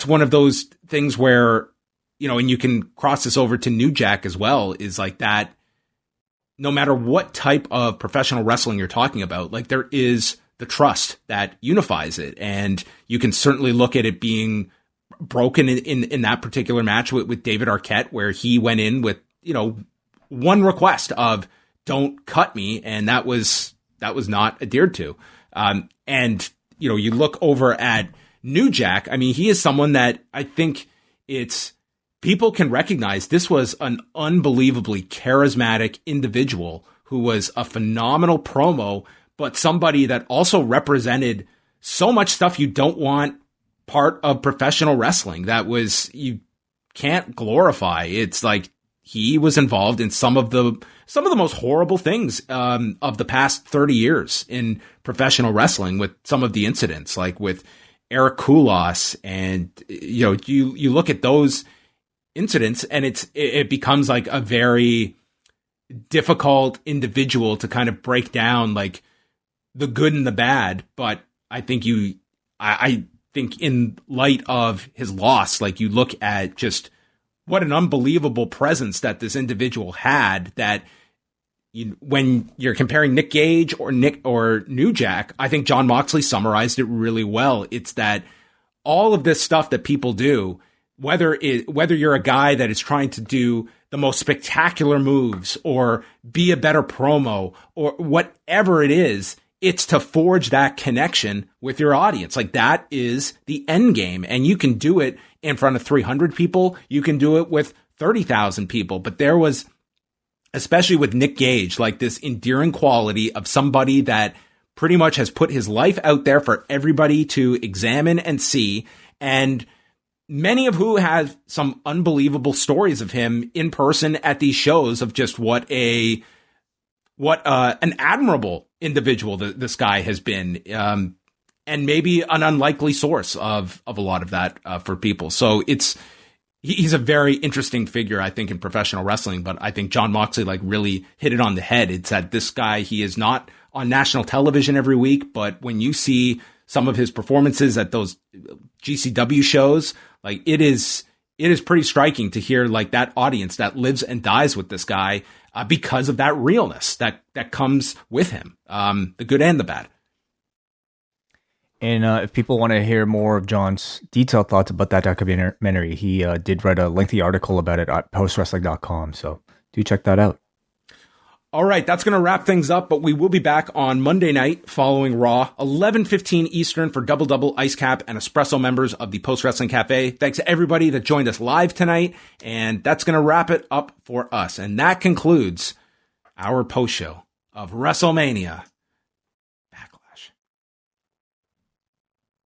one of those things where, you know, and you can cross this over to New Jack as well, is like that no matter what type of professional wrestling you're talking about, like there is the trust that unifies it. And you can certainly look at it being broken in that particular match with David Arquette, where he went in with, you know, one request of don't cut me. And that was not adhered to. And, you know, you look over at New Jack. I mean, he is someone that I think people can recognize this was an unbelievably charismatic individual who was a phenomenal promo, but somebody that also represented so much stuff you don't want part of professional wrestling that was, you can't glorify. It's like he was involved in some of the most horrible things of the past 30 years in professional wrestling, with some of the incidents, like with Eric Koulos, and you know, you look at those incidents and it becomes like a very difficult individual to kind of break down, like the good and the bad. But I think I think in light of his loss, like you look at just what an unbelievable presence that this individual had, that when you're comparing Nick Gage or New Jack, I think Jon Moxley summarized it really well. It's that all of this stuff that people do, whether you're a guy that is trying to do the most spectacular moves or be a better promo or whatever it is, it's to forge that connection with your audience. Like, that is the end game. And you can do it in front of 300 people. You can do it with 30,000 people. But there was, especially with Nick Gage, like this endearing quality of somebody that pretty much has put his life out there for everybody to examine and see. And many of who have some unbelievable stories of him in person at these shows of just what an admirable individual this guy has been, and maybe an unlikely source of a lot of that for people. So he's a very interesting figure, I think, in professional wrestling. But I think Jon Moxley really hit it on the head. It's that this guy, he is not on national television every week, but when you see some of his performances at those GCW shows, it is pretty striking to hear that audience that lives and dies with this guy because of that realness that comes with him, the good and the bad. And if people want to hear more of John's detailed thoughts about that documentary, he did write a lengthy article about it at postwrestling.com. So do check that out. All right, that's going to wrap things up, but we will be back on Monday night following Raw, 11:15 Eastern for Double Ice Cap and Espresso members of the Post Wrestling Cafe. Thanks to everybody that joined us live tonight, and that's going to wrap it up for us. And that concludes our post show of WrestleMania